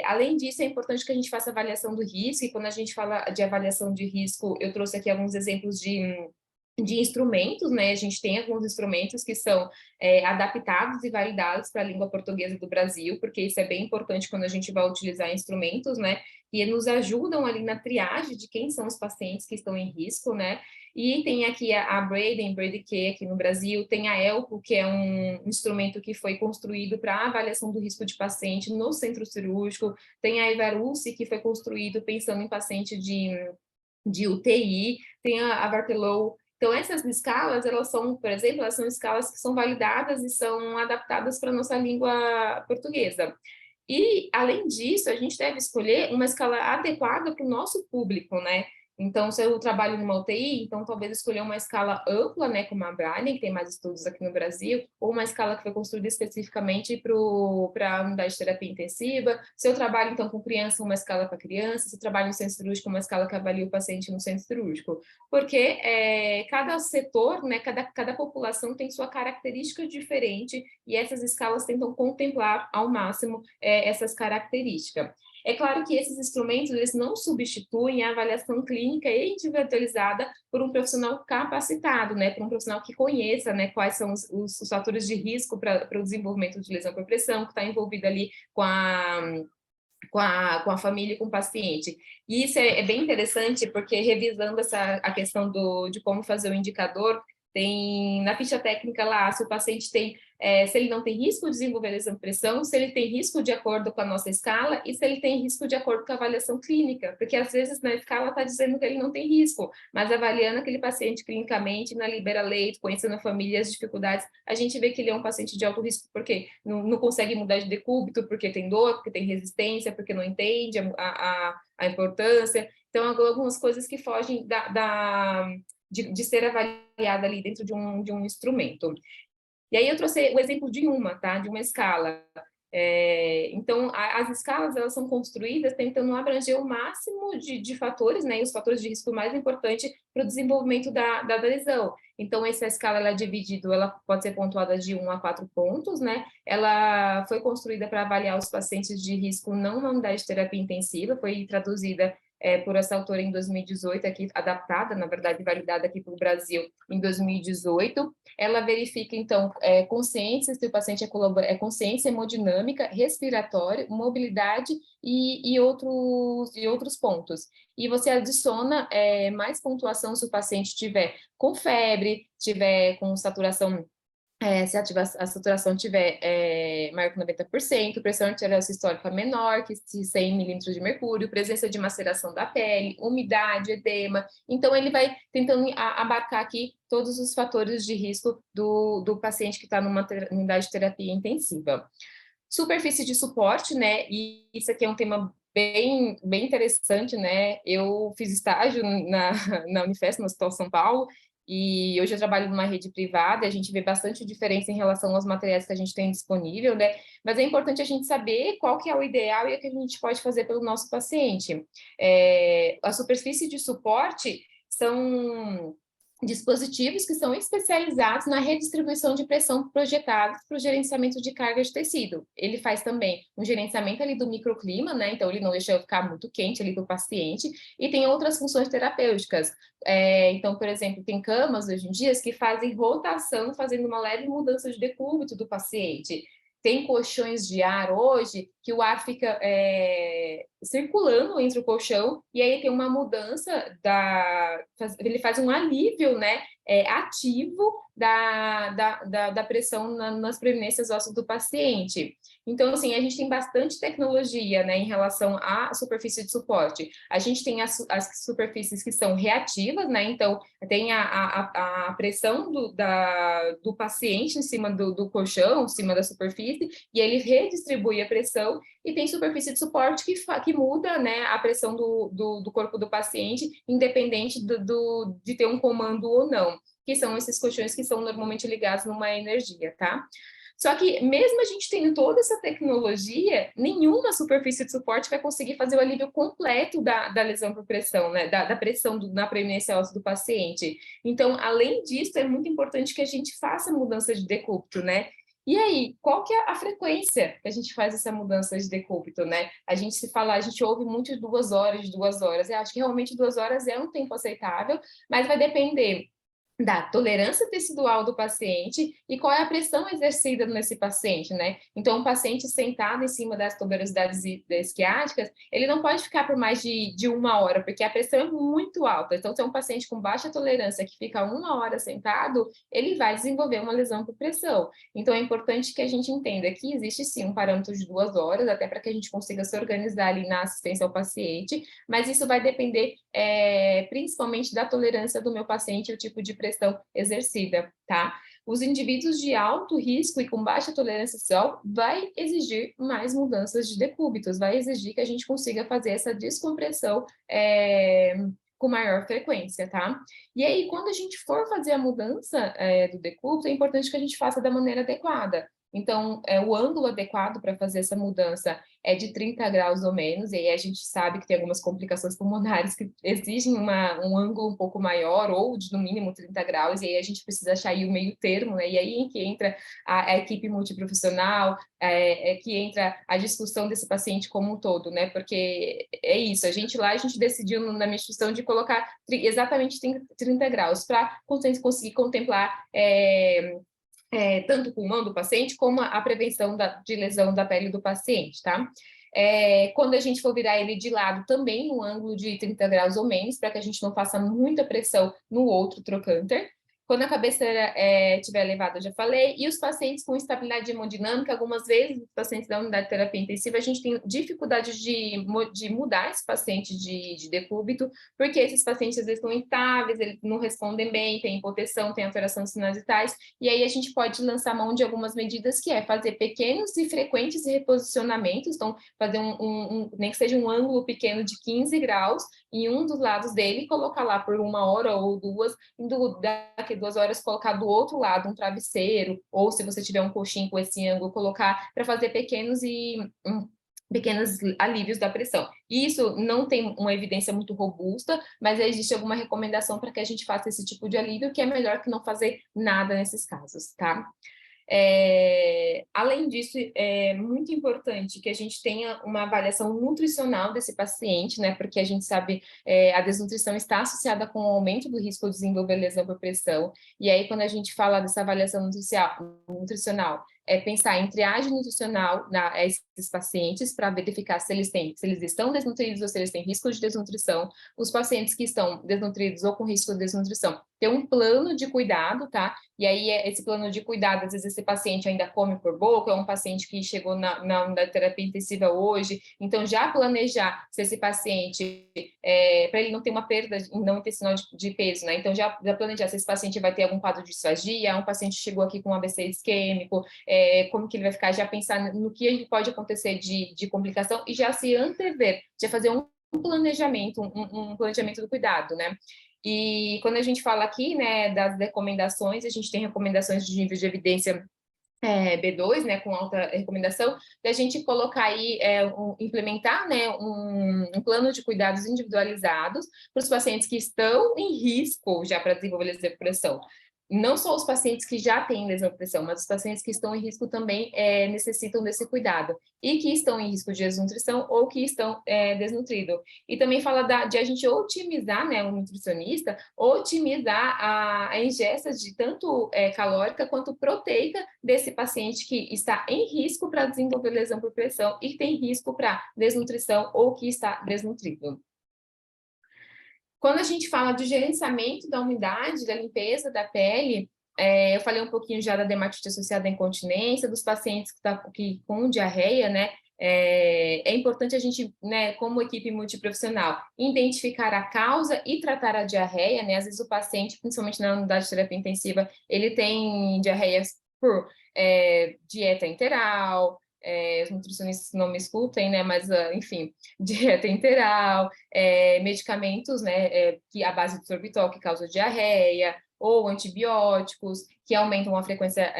Além disso, é importante que a gente faça avaliação do risco, e quando a gente fala de avaliação de risco, eu trouxe aqui alguns exemplos de instrumentos, né? A gente tem alguns instrumentos que são adaptados e validados para a língua portuguesa do Brasil, porque isso é bem importante quando a gente vai utilizar instrumentos, né? E nos ajudam ali na triagem de quem são os pacientes que estão em risco, né? E tem aqui a Braden Care aqui no Brasil, tem a ELCO, que é um instrumento que foi construído para avaliação do risco de paciente no centro cirúrgico, tem a Evaruce, que foi construído pensando em paciente de UTI, tem a Vartelow. Então, essas escalas, elas são, por exemplo, elas são escalas que são validadas e são adaptadas para a nossa língua portuguesa. E, além disso, a gente deve escolher uma escala adequada para o nosso público, né? Então, se eu trabalho numa UTI, então talvez escolher uma escala ampla, né, como a Braden, que tem mais estudos aqui no Brasil, ou uma escala que foi construída especificamente para a unidade de terapia intensiva. Se eu trabalho, então, com criança, uma escala para criança. Se eu trabalho no centro cirúrgico, uma escala que avalia o paciente no centro cirúrgico. Porque cada setor, né, cada população tem sua característica diferente, e essas escalas tentam contemplar ao máximo essas características. É claro que esses instrumentos, eles não substituem a avaliação clínica e individualizada por um profissional capacitado, né, por um profissional que conheça, né, quais são os fatores de risco para o desenvolvimento de lesão por pressão, que está envolvido ali com a família e com o paciente. E isso é bem interessante, porque revisando a questão de como fazer o indicador, Tem na ficha técnica lá, se o paciente tem, se ele não tem risco de desenvolver lesão de pressão, se ele tem risco de acordo com a nossa escala e se ele tem risco de acordo com a avaliação clínica, porque às vezes na escala está dizendo que ele não tem risco, mas avaliando aquele paciente clinicamente, na libera-leito, conhecendo a família e as dificuldades, a gente vê que ele é um paciente de alto risco, porque não consegue mudar de decúbito, porque tem dor, porque tem resistência, porque não entende a importância. Então, algumas coisas que fogem de ser avaliada ali dentro de um instrumento. E aí eu trouxe o exemplo de uma escala. Então, as escalas, elas são construídas tentando abranger o máximo de fatores, né, e os fatores de risco mais importantes para o desenvolvimento da lesão. Então, essa escala, ela é dividida, ela pode ser pontuada de 1 a 4 pontos, né, ela foi construída para avaliar os pacientes de risco não na unidade de terapia intensiva, foi traduzida por essa autora em 2018, aqui, adaptada, na verdade, validada aqui para o Brasil em 2018. Ela verifica, então, consciência, se o paciente é consciência hemodinâmica, respiratório, mobilidade e outros pontos. E você adiciona mais pontuação se o paciente tiver com febre, tiver com saturação, se a saturação tiver maior que 90%, pressão arterial sistólica menor que 100 milímetros de mercúrio, presença de maceração da pele, umidade, edema. Então, ele vai tentando abarcar aqui todos os fatores de risco do paciente que está numa unidade de terapia intensiva. Superfície de suporte, né? E isso aqui é um tema bem interessante, né? Eu fiz estágio na Unifesp, no Hospital São Paulo, e hoje eu trabalho numa rede privada, e a gente vê bastante diferença em relação aos materiais que a gente tem disponível, né? Mas é importante a gente saber qual que é o ideal e o que a gente pode fazer pelo nosso paciente. A superfície de suporte são dispositivos que são especializados na redistribuição de pressão projetados para o gerenciamento de carga de tecido. Ele faz também um gerenciamento ali do microclima, né? Então ele não deixa ficar muito quente ali para o paciente, e tem outras funções terapêuticas. Então, por exemplo, tem camas hoje em dia que fazem rotação, fazendo uma leve mudança de decúbito do paciente. Tem colchões de ar hoje que o ar fica circulando entre o colchão, e aí tem uma mudança, ele faz um alívio, né, ativo da pressão nas preeminências ósseas do paciente. Então, assim, a gente tem bastante tecnologia, né, em relação à superfície de suporte. A gente tem as superfícies que são reativas, né, então tem a pressão do paciente em cima do colchão, em cima da superfície, e ele redistribui a pressão, e tem superfície de suporte que muda, né, a pressão do corpo do paciente, independente de ter um comando ou não, que são esses colchões que são normalmente ligados numa energia, tá? Só que, mesmo a gente tendo toda essa tecnologia, nenhuma superfície de suporte vai conseguir fazer o alívio completo da lesão por pressão, né? Da pressão na preeminência óssea do paciente. Então, além disso, é muito importante que a gente faça mudança de decúbito, né? E aí, qual que é a frequência que a gente faz essa mudança de decúbito, né? A gente ouve muito de 2 horas, de 2 horas. Eu acho que realmente 2 horas é um tempo aceitável, mas vai depender da tolerância tecidual do paciente e qual é a pressão exercida nesse paciente, né? Então, um paciente sentado em cima das tuberosidades isquiáticas, ele não pode ficar por mais de 1 hora, porque a pressão é muito alta. Então, se é um paciente com baixa tolerância que fica 1 hora sentado, ele vai desenvolver uma lesão por pressão. Então, é importante que a gente entenda que existe sim um parâmetro de 2 horas, até para que a gente consiga se organizar ali na assistência ao paciente, mas isso vai depender principalmente da tolerância do meu paciente e o tipo de pressão exercida, tá? Os indivíduos de alto risco e com baixa tolerância social vai exigir mais mudanças de decúbitos, vai exigir que a gente consiga fazer essa descompressão com maior frequência, tá? E aí, quando a gente for fazer a mudança do decúbito, é importante que a gente faça da maneira adequada. Então, o ângulo adequado para fazer essa mudança é de 30 graus ou menos, e aí a gente sabe que tem algumas complicações pulmonares que exigem um ângulo um pouco maior, ou de no mínimo 30 graus, e aí a gente precisa achar aí o meio termo, né? E aí em que entra a equipe multiprofissional, que entra a discussão desse paciente como um todo, né? Porque é isso, a gente decidiu na minha instituição de colocar exatamente 30 graus para conseguir contemplar tanto o pulmão do paciente, como a prevenção de lesão da pele do paciente, tá? Quando a gente for virar ele de lado, também no ângulo de 30 graus ou menos, para que a gente não faça muita pressão no outro trocânter. Quando a cabeceira estiver elevada, eu já falei, e os pacientes com instabilidade hemodinâmica, algumas vezes, os pacientes da unidade de terapia intensiva, a gente tem dificuldade de mudar esse paciente de decúbito, porque esses pacientes às vezes estão instáveis, eles não respondem bem, tem hipotensão, tem alteração de sinais vitais, e aí a gente pode lançar mão de algumas medidas, que é fazer pequenos e frequentes reposicionamentos, então fazer nem que seja um ângulo pequeno de 15 graus, em um dos lados dele, colocar lá por 1 hora ou 2, daqui 2 horas colocar do outro lado um travesseiro, ou se você tiver um coxinho com esse ângulo, colocar para fazer pequenos alívios da pressão. Isso não tem uma evidência muito robusta, mas existe alguma recomendação para que a gente faça esse tipo de alívio, que é melhor que não fazer nada nesses casos, tá? Além disso, é muito importante que a gente tenha uma avaliação nutricional desse paciente, né? Porque a gente sabe a desnutrição está associada com o aumento do risco de desenvolver lesão por pressão. E aí, quando a gente fala dessa avaliação nutricional, é pensar em triagem nutricional a esses pacientes para verificar se eles estão desnutridos ou se eles têm risco de desnutrição. Os pacientes que estão desnutridos ou com risco de desnutrição, ter um plano de cuidado, tá? E aí, esse plano de cuidado, às vezes esse paciente ainda come por boca, é um paciente que chegou na unidade de terapia intensiva hoje, então já planejar se esse paciente, para ele não ter uma perda não intestinal de peso, né? Então já planejar se esse paciente vai ter algum quadro de disfagia, um paciente chegou aqui com um AVC isquêmico, como que ele vai ficar, já pensar no que pode acontecer de complicação e já se antever, já fazer um planejamento, um planejamento do cuidado, né? E quando a gente fala aqui, né, das recomendações, a gente tem recomendações de nível de evidência B2, né, com alta recomendação, da gente colocar aí, implementar, né, um plano de cuidados individualizados para os pacientes que estão em risco já para desenvolver lesão por pressão. Não só os pacientes que já têm lesão por pressão, mas os pacientes que estão em risco também necessitam desse cuidado, e que estão em risco de desnutrição ou que estão desnutridos. E também fala de a gente otimizar, né, o nutricionista, otimizar a ingesta de tanto calórica quanto proteica desse paciente que está em risco para desenvolver lesão por pressão e tem risco para desnutrição ou que está desnutrido. Quando a gente fala do gerenciamento da umidade, da limpeza da pele, eu falei um pouquinho já da dermatite associada à incontinência, dos pacientes com diarreia, né? É importante a gente, né, como equipe multiprofissional, identificar a causa e tratar a diarreia, né? Às vezes o paciente, principalmente na unidade de terapia intensiva, ele tem diarreia por dieta enteral, os nutricionistas não me escutem, né? Mas, enfim, dieta enteral, medicamentos, né? Que a base de sorbitol que causa diarreia, ou antibióticos, que aumentam a frequência,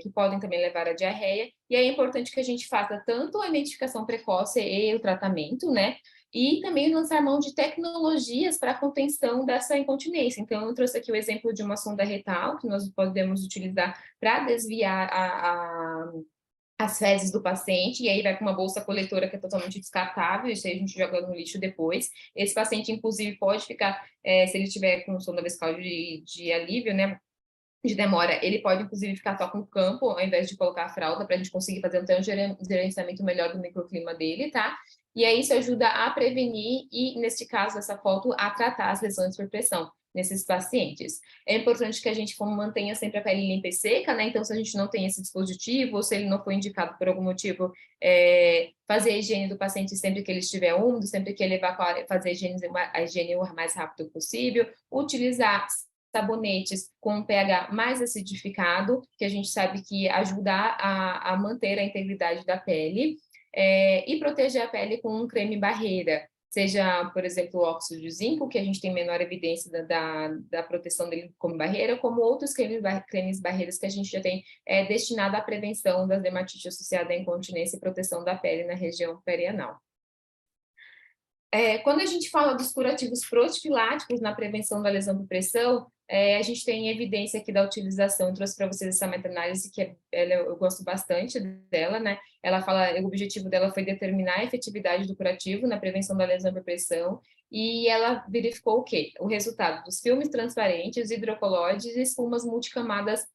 que podem também levar à diarreia. E é importante que a gente faça tanto a identificação precoce e o tratamento, né? E também lançar mão de tecnologias para a contenção dessa incontinência. Então, eu trouxe aqui o exemplo de uma sonda retal, que nós podemos utilizar para desviar as fezes do paciente, e aí vai para uma bolsa coletora que é totalmente descartável, isso aí a gente joga no lixo depois. Esse paciente, inclusive, pode ficar, se ele tiver com sonda vesical de alívio, né, de demora, ele pode, inclusive, ficar só com o campo, ao invés de colocar a fralda, para a gente conseguir fazer um gerenciamento melhor do microclima dele, tá? E aí isso ajuda a prevenir e, neste caso, essa foto, a tratar as lesões por pressão nesses pacientes. É importante que a gente mantenha sempre a pele limpa e seca, né? Então, se a gente não tem esse dispositivo, ou se ele não foi indicado por algum motivo, fazer a higiene do paciente sempre que ele estiver úmido, sempre que ele evacuar, fazer a higiene o mais rápido possível, utilizar sabonetes com um pH mais acidificado, que a gente sabe que ajuda a manter a integridade da pele, e proteger a pele com um creme barreira, seja, por exemplo, o óxido de zinco, que a gente tem menor evidência da proteção dele como barreira, como outros cremes barreiras que a gente já tem destinado à prevenção das dermatite associada à incontinência e proteção da pele na região perianal. Quando a gente fala dos curativos profiláticos na prevenção da lesão por pressão, a gente tem evidência aqui da utilização, eu trouxe para vocês essa meta-análise, que eu gosto bastante dela, né? Ela fala, o objetivo dela foi determinar a efetividade do curativo na prevenção da lesão por pressão, e ela verificou o quê? O resultado dos filmes transparentes, hidrocolóides e espumas multicamadas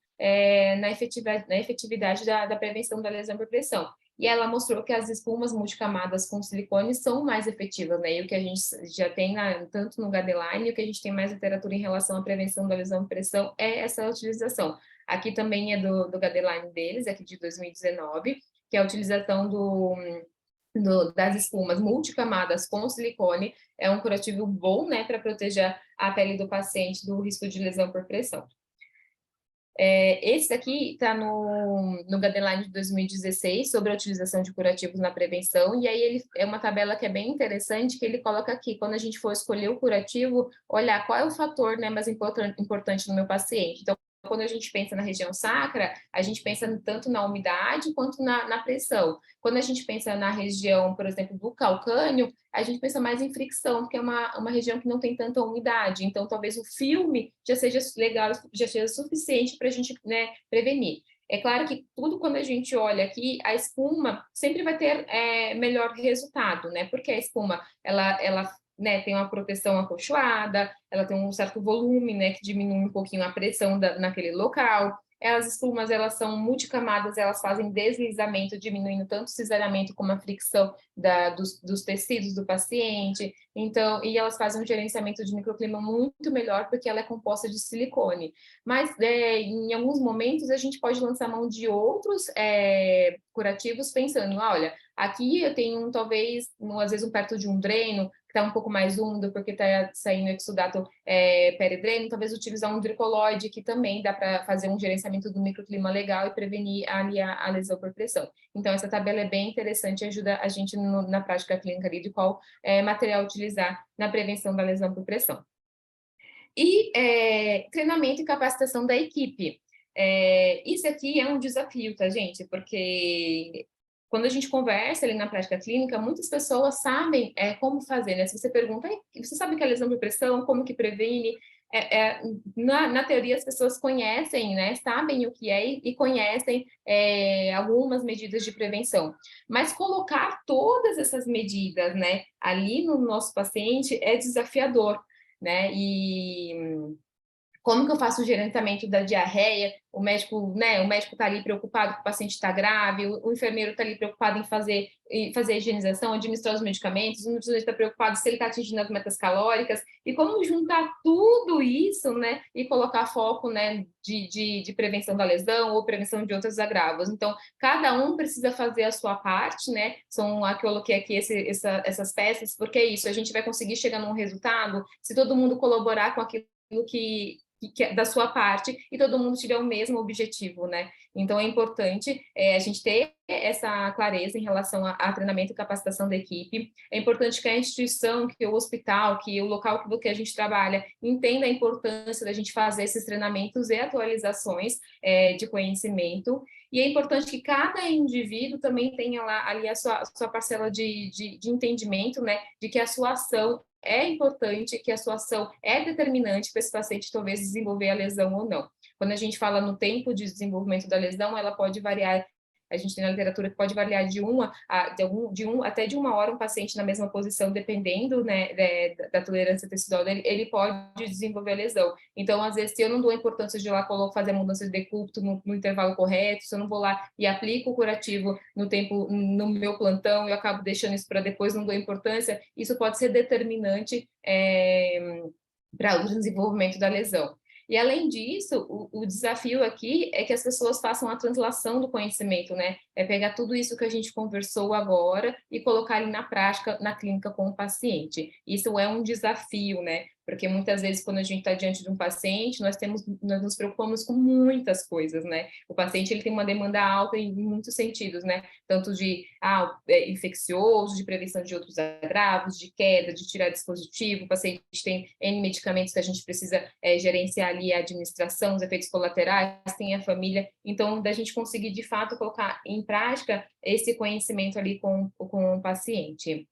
na efetividade da prevenção da lesão por pressão. e ela mostrou que as espumas multicamadas com silicone são mais efetivas, né? E o que a gente já tem tanto no guideline, o que a gente tem mais literatura em relação à prevenção da lesão de pressão é essa utilização. Aqui também é do guideline deles, aqui de 2019, que é a utilização das espumas multicamadas com silicone, é um curativo bom, né, para proteger a pele do paciente do risco de lesão por pressão. Esse daqui está no Guideline de 2016, sobre a utilização de curativos na prevenção, e aí ele é uma tabela que é bem interessante, que ele coloca aqui, quando a gente for escolher o curativo, olhar qual é o fator, né, mais importante no meu paciente. Então, quando a gente pensa na região sacra, a gente pensa tanto na umidade quanto na pressão. Quando a gente pensa na região, por exemplo, do calcânio, a gente pensa mais em fricção, porque é uma região que não tem tanta umidade. Então, talvez o filme já seja legal, já seja suficiente para a gente, né, prevenir. É claro que tudo, quando a gente olha aqui, a espuma sempre vai ter melhor resultado, né? Porque a espuma, ela né, tem uma proteção acolchoada, ela tem um certo volume, né, que diminui um pouquinho a pressão naquele local. As espumas, elas são multicamadas, elas fazem deslizamento, diminuindo tanto o cisalhamento como a fricção dos tecidos do paciente. Então, e elas fazem um gerenciamento de microclima muito melhor, porque ela é composta de silicone. Mas, em alguns momentos, a gente pode lançar mão de outros curativos, pensando, olha, aqui eu tenho, talvez, às vezes, perto de um dreno, que está um pouco mais úmido, porque está saindo exudato peridreno, talvez utilizar um dricoloide, que também dá para fazer um gerenciamento do microclima legal e prevenir a lesão por pressão. Então, essa tabela é bem interessante, ajuda a gente na prática clínica ali de qual material utilizar na prevenção da lesão por pressão. E treinamento e capacitação da equipe. Isso aqui é um desafio, tá, gente? Porque quando a gente conversa ali na prática clínica, muitas pessoas sabem como fazer, né? Se você pergunta, você sabe o que é lesão por pressão, como que previne? Na teoria, as pessoas conhecem, né? Sabem o que é e conhecem algumas medidas de prevenção. Mas colocar todas essas medidas, né, ali no nosso paciente é desafiador, né? E como que eu faço o gerenciamento da diarreia? O médico, né? O médico está ali preocupado que o paciente está grave, o enfermeiro está ali preocupado em fazer a higienização, administrar os medicamentos, o nutricionista está preocupado se ele está atingindo as metas calóricas, e como juntar tudo isso, né? E colocar foco, né? De prevenção da lesão ou prevenção de outros agravos. Então, cada um precisa fazer a sua parte, né? Eu coloquei aqui essas peças, porque é isso, a gente vai conseguir chegar num resultado se todo mundo colaborar com aquilo que é da sua parte e todo mundo tiver o mesmo objetivo, né? Então, é importante a gente ter essa clareza em relação a treinamento e capacitação da equipe. É importante que a instituição, que o hospital, que o local que a gente trabalha, entenda a importância da gente fazer esses treinamentos e atualizações de conhecimento. E é importante que cada indivíduo também tenha ali a sua parcela de entendimento, né? De que a sua ação é importante, que a sua ação é determinante para esse paciente talvez desenvolver a lesão ou não. Quando a gente fala no tempo de desenvolvimento da lesão, ela pode variar. A gente tem na literatura que pode variar de até de 1 hora um paciente na mesma posição, dependendo, né, da tolerância tecidual dele, ele pode desenvolver a lesão. Então, às vezes, se eu não dou a importância de ir lá fazer a mudança de decúbito no intervalo correto, se eu não vou lá e aplico o curativo no meu plantão, eu acabo deixando isso para depois, não dou importância, isso pode ser determinante para o desenvolvimento da lesão. E, além disso, o desafio aqui é que as pessoas façam a translação do conhecimento, né? É pegar tudo isso que a gente conversou agora e colocar na prática, na clínica com o paciente. Isso é um desafio, né? Porque muitas vezes, quando a gente está diante de um paciente, nós nos preocupamos com muitas coisas, né? O paciente, ele tem uma demanda alta em muitos sentidos, né? Tanto de infeccioso, de prevenção de outros agravos, de queda, de tirar dispositivo. O paciente tem N medicamentos que a gente precisa gerenciar ali a administração, os efeitos colaterais, tem a família. Então, da gente conseguir, de fato, colocar em prática esse conhecimento ali com o paciente.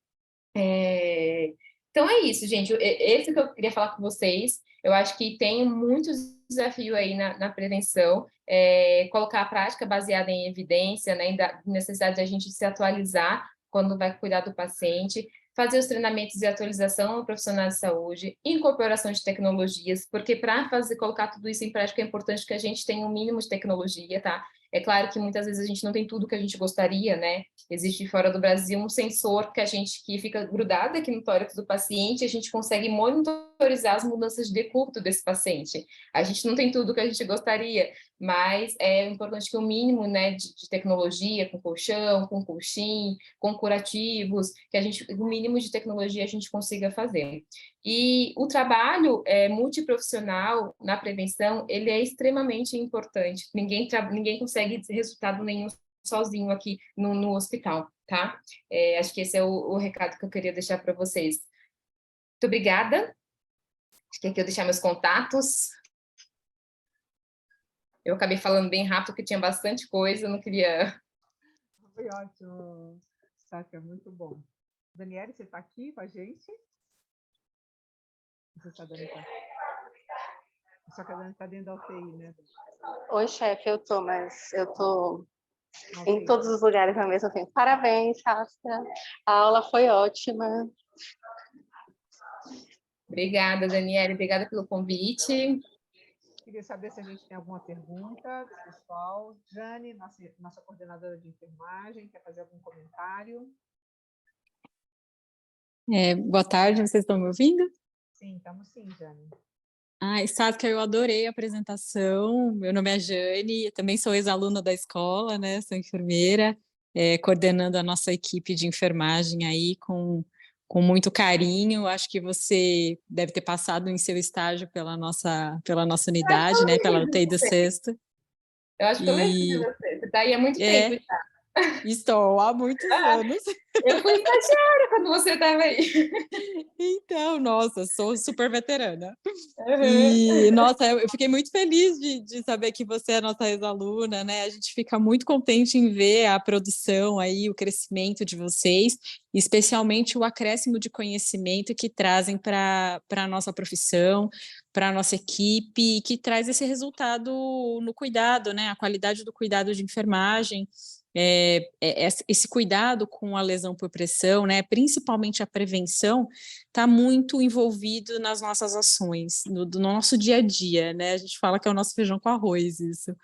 Então é isso, gente. Esse que eu queria falar com vocês. Eu acho que tem muitos desafios aí na prevenção, colocar a prática baseada em evidência, né, da necessidade de a gente se atualizar quando vai cuidar do paciente, fazer os treinamentos e atualização ao profissional de saúde, incorporação de tecnologias, porque para colocar tudo isso em prática é importante que a gente tenha um mínimo de tecnologia, tá? É claro que muitas vezes a gente não tem tudo que a gente gostaria, né? Existe fora do Brasil um sensor que fica grudado aqui no tórax do paciente, e a gente consegue monitorizar as mudanças de decúbito desse paciente. A gente não tem tudo que a gente gostaria, mas é importante que o mínimo, né, de tecnologia, com colchão, com colchim, com curativos, o mínimo de tecnologia a gente consiga fazer. E o trabalho multiprofissional na prevenção, ele é extremamente importante. Ninguém consegue resultado nenhum sozinho aqui no hospital, tá? Acho que esse é o recado que eu queria deixar para vocês. Muito obrigada. Acho que aqui eu deixar meus contatos. Eu acabei falando bem rápido, porque tinha bastante coisa, eu não queria... Foi ótimo, Sácia, muito bom. Daniele, você está aqui com a gente? Você está dando conta? Só que a Dani está dentro da UTI, né? Oi, chefe, mas eu tô em todos os lugares ao mesmo tempo. Parabéns, Sácia. A aula foi ótima. Obrigada, Daniele. Obrigada pelo convite. Queria saber se a gente tem alguma pergunta, pessoal. Jane, nossa coordenadora de enfermagem, quer fazer algum comentário? Boa tarde, vocês estão me ouvindo? Sim, estamos sim, Jane. Sácia, eu adorei a apresentação. Meu nome é Jane, eu também sou ex-aluna da escola, né? Sou enfermeira, coordenando a nossa equipe de enfermagem aí com muito carinho. Acho que você deve ter passado em seu estágio pela nossa unidade, né? Pela UTI do Sexto. Eu acho que eu lembro de você. Você está aí há muito tempo já. Estou há muitos anos. Eu fui estagiária quando você estava aí. Então, nossa, sou super veterana. Uhum. E, nossa, eu fiquei muito feliz de saber que você é nossa ex-aluna, né? A gente fica muito contente em ver a produção aí, o crescimento de vocês, especialmente o acréscimo de conhecimento que trazem para a nossa profissão, para a nossa equipe, que traz esse resultado no cuidado, né? A qualidade do cuidado de enfermagem. Esse cuidado com a lesão por pressão, né, principalmente a prevenção, está muito envolvido nas nossas ações, no nosso dia a dia, né? A gente fala que é o nosso feijão com arroz, isso.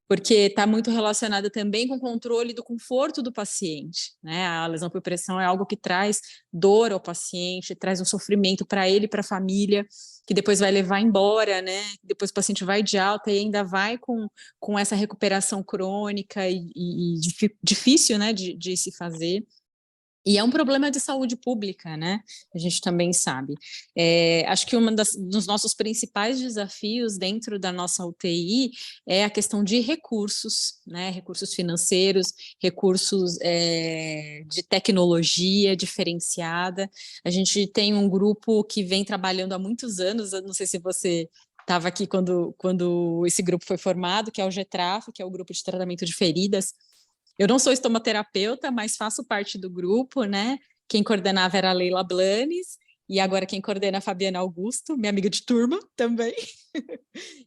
Porque está muito relacionado também com o controle do conforto do paciente, né? A lesão por pressão é algo que traz dor ao paciente, traz um sofrimento para ele e para a família, que depois vai levar embora, né? Depois o paciente vai de alta e ainda vai com essa recuperação crônica e difícil, né, de se fazer. E é um problema de saúde pública, né? A gente também sabe. Acho que dos nossos principais desafios dentro da nossa UTI é a questão de recursos, né? Recursos financeiros, recursos de tecnologia diferenciada. A gente tem um grupo que vem trabalhando há muitos anos, eu não sei se você estava aqui quando esse grupo foi formado, que é o GETRAF, que é o Grupo de Tratamento de Feridas. Eu não sou estomaterapeuta, mas faço parte do grupo, né? Quem coordenava era a Leila Blanes, e agora quem coordena é a Fabiana Augusto, minha amiga de turma também,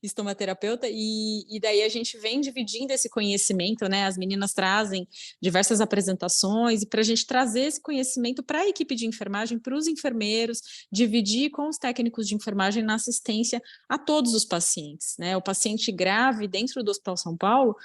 estomaterapeuta, e daí a gente vem dividindo esse conhecimento, né? As meninas trazem diversas apresentações, e para a gente trazer esse conhecimento para a equipe de enfermagem, para os enfermeiros, dividir com os técnicos de enfermagem na assistência a todos os pacientes, né? O paciente grave dentro do Hospital São Paulo,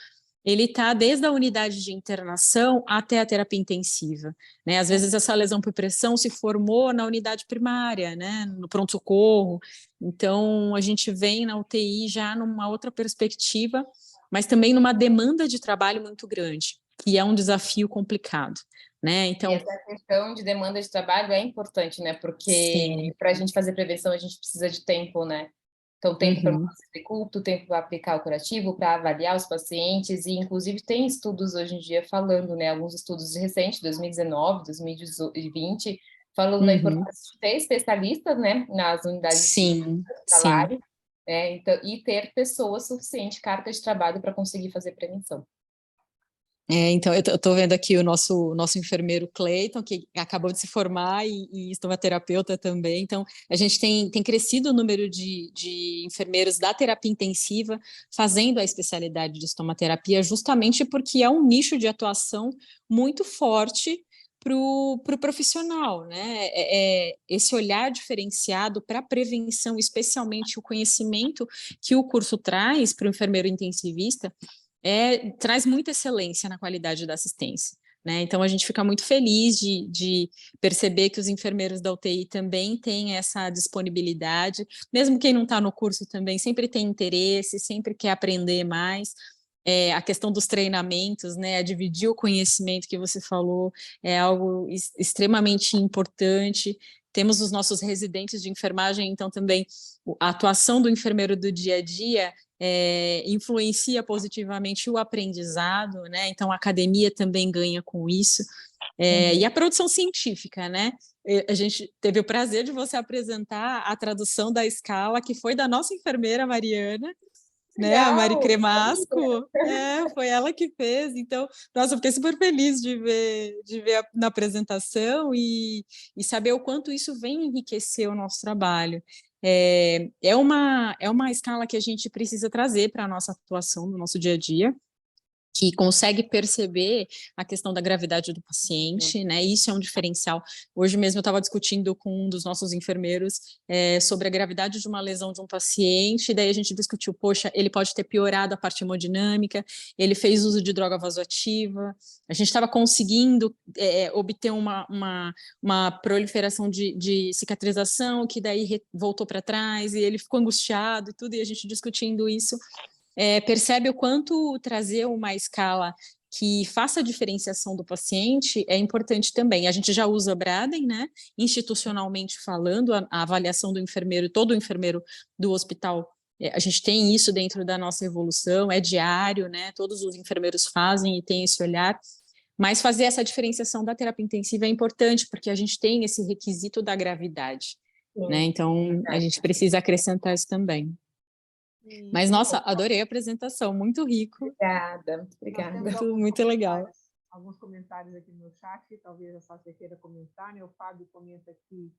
ele está desde a unidade de internação até a terapia intensiva, né? Às vezes essa lesão por pressão se formou na unidade primária, né? No pronto-socorro. Então, a gente vem na UTI já numa outra perspectiva, mas também numa demanda de trabalho muito grande, que é um desafio complicado, né? Então, e essa questão de demanda de trabalho é importante, né? Porque para a gente fazer prevenção, a gente precisa de tempo, né? Então, tempo para fazer decúbito, tempo para aplicar o curativo, para avaliar os pacientes, e inclusive tem estudos hoje em dia falando, né, alguns estudos recentes, 2019, 2020, falando da importância de ter especialistas, né, nas unidades de salário, então, e ter pessoas suficientes, carga de trabalho para conseguir fazer prevenção. Então, eu estou vendo aqui o nosso enfermeiro Cleiton, que acabou de se formar e estomaterapeuta também. Então, a gente tem crescido o número de enfermeiros da terapia intensiva fazendo a especialidade de estomaterapia, justamente porque é um nicho de atuação muito forte para o profissional, né? Esse olhar diferenciado para a prevenção, especialmente o conhecimento que o curso traz para o enfermeiro intensivista, traz muita excelência na qualidade da assistência, né? Então, a gente fica muito feliz de perceber que os enfermeiros da UTI também têm essa disponibilidade, mesmo quem não está no curso também sempre tem interesse, sempre quer aprender mais. A questão dos treinamentos, né, a dividir o conhecimento que você falou é algo extremamente importante. Temos os nossos residentes de enfermagem, então também a atuação do enfermeiro do dia a dia influencia positivamente o aprendizado, né? Então a academia também ganha com isso. E a produção científica, né? A gente teve o prazer de você apresentar a tradução da escala, que foi da nossa enfermeira Mariana, né? A Mari Cremasco, foi ela que fez. Então, nossa, eu fiquei super feliz de ver na apresentação e saber o quanto isso vem enriquecer o nosso trabalho. É uma escala que a gente precisa trazer para a nossa atuação no nosso dia a dia, que consegue perceber a questão da gravidade do paciente, né? Isso é um diferencial. Hoje mesmo eu estava discutindo com um dos nossos enfermeiros sobre a gravidade de uma lesão de um paciente, e daí a gente discutiu, poxa, ele pode ter piorado a parte hemodinâmica, ele fez uso de droga vasoativa, a gente estava conseguindo obter uma proliferação de cicatrização, que daí voltou para trás, e ele ficou angustiado e tudo, e a gente discutindo isso. Percebe o quanto trazer uma escala que faça a diferenciação do paciente é importante também. A gente já usa Braden, né? Institucionalmente falando, a avaliação do enfermeiro, todo enfermeiro do hospital, a gente tem isso dentro da nossa evolução, é diário, né? Todos os enfermeiros fazem e têm esse olhar, mas fazer essa diferenciação da terapia intensiva é importante, porque a gente tem esse requisito da gravidade, né? Então, a gente precisa acrescentar isso também. Mas, nossa, adorei a apresentação, muito rico. Obrigada. Muito legal. Alguns comentários aqui no chat, talvez a Sácia queira comentar, né? O Fábio comenta que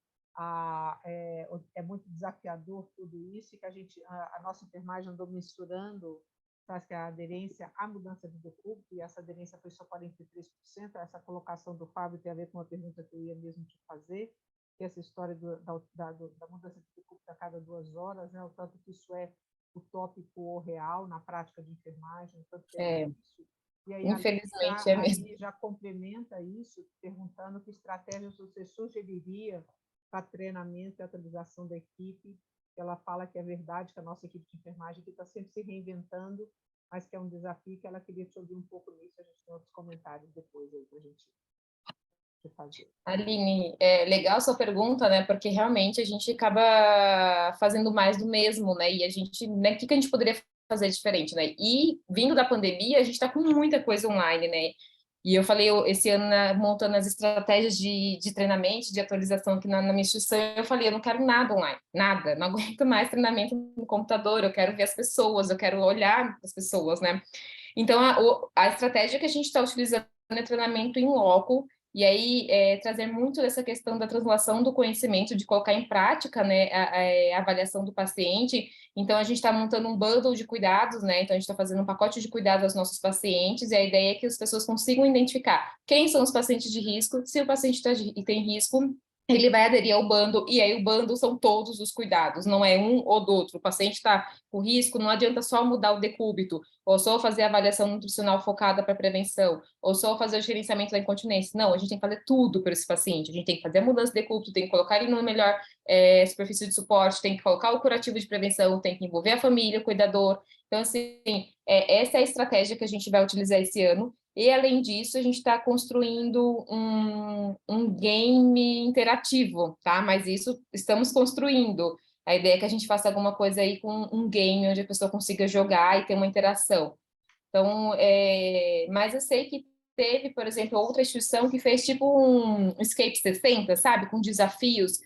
é muito desafiador tudo isso, e que a nossa enfermagem andou misturando a aderência à mudança de decúbito, e essa aderência foi só 43%. Essa colocação do Fábio tem a ver com uma pergunta que eu ia mesmo te fazer, que é essa história da mudança de decúbito a cada 2 horas, né? O tanto que isso é utópico ou real na prática de enfermagem. Isso. E aí, infelizmente, mesmo. Já complementa isso, perguntando que estratégias você sugeriria para treinamento e atualização da equipe. Ela fala que é verdade que a nossa equipe de enfermagem está sempre se reinventando, mas que é um desafio, que ela queria te ouvir um pouco nisso. A gente tem outros comentários depois aí para a gente fazer. Aline, legal sua pergunta, né? Porque realmente a gente acaba fazendo mais do mesmo, né? E a gente, né? O que a gente poderia fazer diferente, né? E vindo da pandemia, a gente está com muita coisa online, né? E eu falei, esse ano, montando as estratégias de treinamento, de atualização aqui na minha instituição, eu falei, eu não quero nada online, nada, não aguento mais treinamento no computador, eu quero ver as pessoas, eu quero olhar as pessoas, né? Então, a estratégia que a gente está utilizando é treinamento em loco, e aí trazer muito dessa questão da translação do conhecimento, de colocar em prática, né, a avaliação do paciente. Então, a gente está montando um bundle de cuidados, né? Então, a gente está fazendo um pacote de cuidados aos nossos pacientes, e a ideia é que as pessoas consigam identificar quem são os pacientes de risco. Se o paciente tem risco, ele vai aderir ao bundle, e aí o bundle são todos os cuidados, não é um ou do outro. O paciente está com risco, não adianta só mudar o decúbito, ou só fazer a avaliação nutricional focada para prevenção, ou só fazer o gerenciamento da incontinência. Não, a gente tem que fazer tudo para esse paciente. A gente tem que fazer a mudança de decúbito, tem que colocar ele numa melhor superfície de suporte, tem que colocar o curativo de prevenção, tem que envolver a família, o cuidador. Então, assim, essa é a estratégia que a gente vai utilizar esse ano. E, além disso, a gente está construindo um game interativo, tá? Mas isso estamos construindo. A ideia é que a gente faça alguma coisa aí com um game onde a pessoa consiga jogar e ter uma interação. Então, mas eu sei que teve, por exemplo, outra instituição que fez tipo um Escape 60, sabe? Com desafios,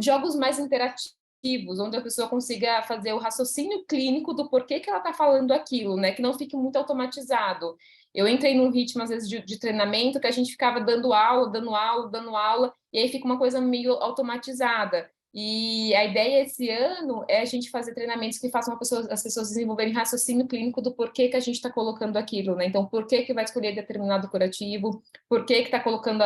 jogos mais interativos, onde a pessoa consiga fazer o raciocínio clínico do porquê que ela está falando aquilo, né? Que não fique muito automatizado. Eu entrei num ritmo, às vezes, de treinamento, que a gente ficava dando aula, e aí fica uma coisa meio automatizada. E a ideia esse ano é a gente fazer treinamentos que façam as pessoas desenvolverem raciocínio clínico do porquê que a gente está colocando aquilo, né? Então, por que vai escolher determinado curativo, por que está colocando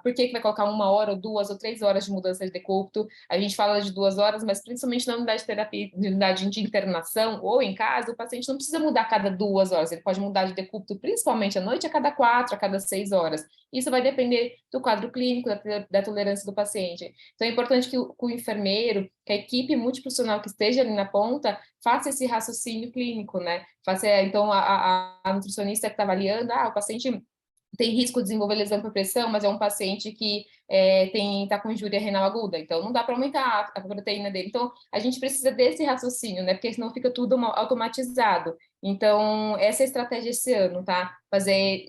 por que vai colocar 1 hora, ou 2 ou 3 horas de mudança de decúbito? A gente fala de 2 horas, mas principalmente na unidade de terapia, de unidade de internação ou em casa, o paciente não precisa mudar a cada 2 horas, ele pode mudar de decúbito, principalmente à noite, a cada 4, a cada 6 horas. Isso vai depender do quadro clínico, da tolerância do paciente. Então, é importante que o enfermeiro, que a equipe multiprofissional que esteja ali na ponta, faça esse raciocínio clínico, né? Então, a nutricionista que está avaliando, o paciente tem risco de desenvolver lesão por pressão, mas é um paciente que está com injúria renal aguda, então não dá para aumentar a proteína dele. Então, a gente precisa desse raciocínio, né? Porque senão fica tudo automatizado. Então, essa é a estratégia esse ano, tá? Fazer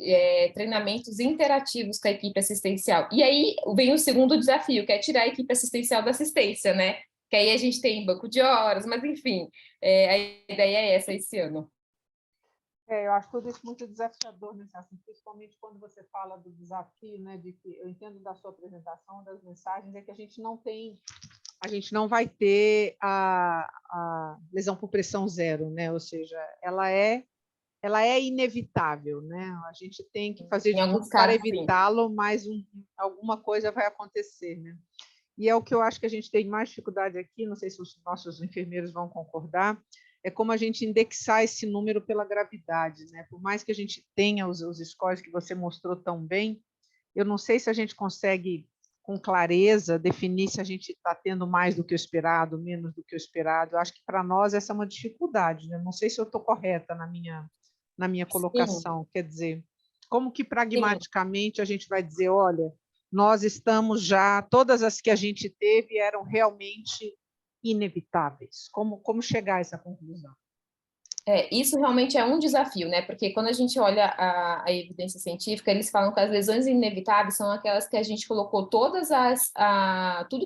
treinamentos interativos com a equipe assistencial. E aí vem o segundo desafio, que é tirar a equipe assistencial da assistência, né? Que aí a gente tem banco de horas, mas enfim, a ideia é essa esse ano. Eu acho tudo isso muito desafiador, né, assim, principalmente quando você fala do desafio, né, de que eu entendo da sua apresentação, das mensagens, é que a gente não vai ter a lesão por pressão zero, né, ou seja, ela é inevitável, né, a gente tem que fazer de tudo para evitá-lo, mas alguma coisa vai acontecer, né. E é o que eu acho que a gente tem mais dificuldade aqui, não sei se os nossos enfermeiros vão concordar, é como a gente indexar esse número pela gravidade, né? Por mais que a gente tenha os scores que você mostrou tão bem, eu não sei se a gente consegue, com clareza, definir se a gente está tendo mais do que o esperado, menos do que o esperado. Eu acho que para nós essa é uma dificuldade, né? Não sei se eu estou correta na minha colocação. Sim. Quer dizer, como que pragmaticamente a gente vai dizer, olha, nós estamos já, todas as que a gente teve eram realmente inevitáveis. Como chegar a essa conclusão? Isso realmente é um desafio, né? Porque quando a gente olha a evidência científica, eles falam que as lesões inevitáveis são aquelas que a gente colocou tudo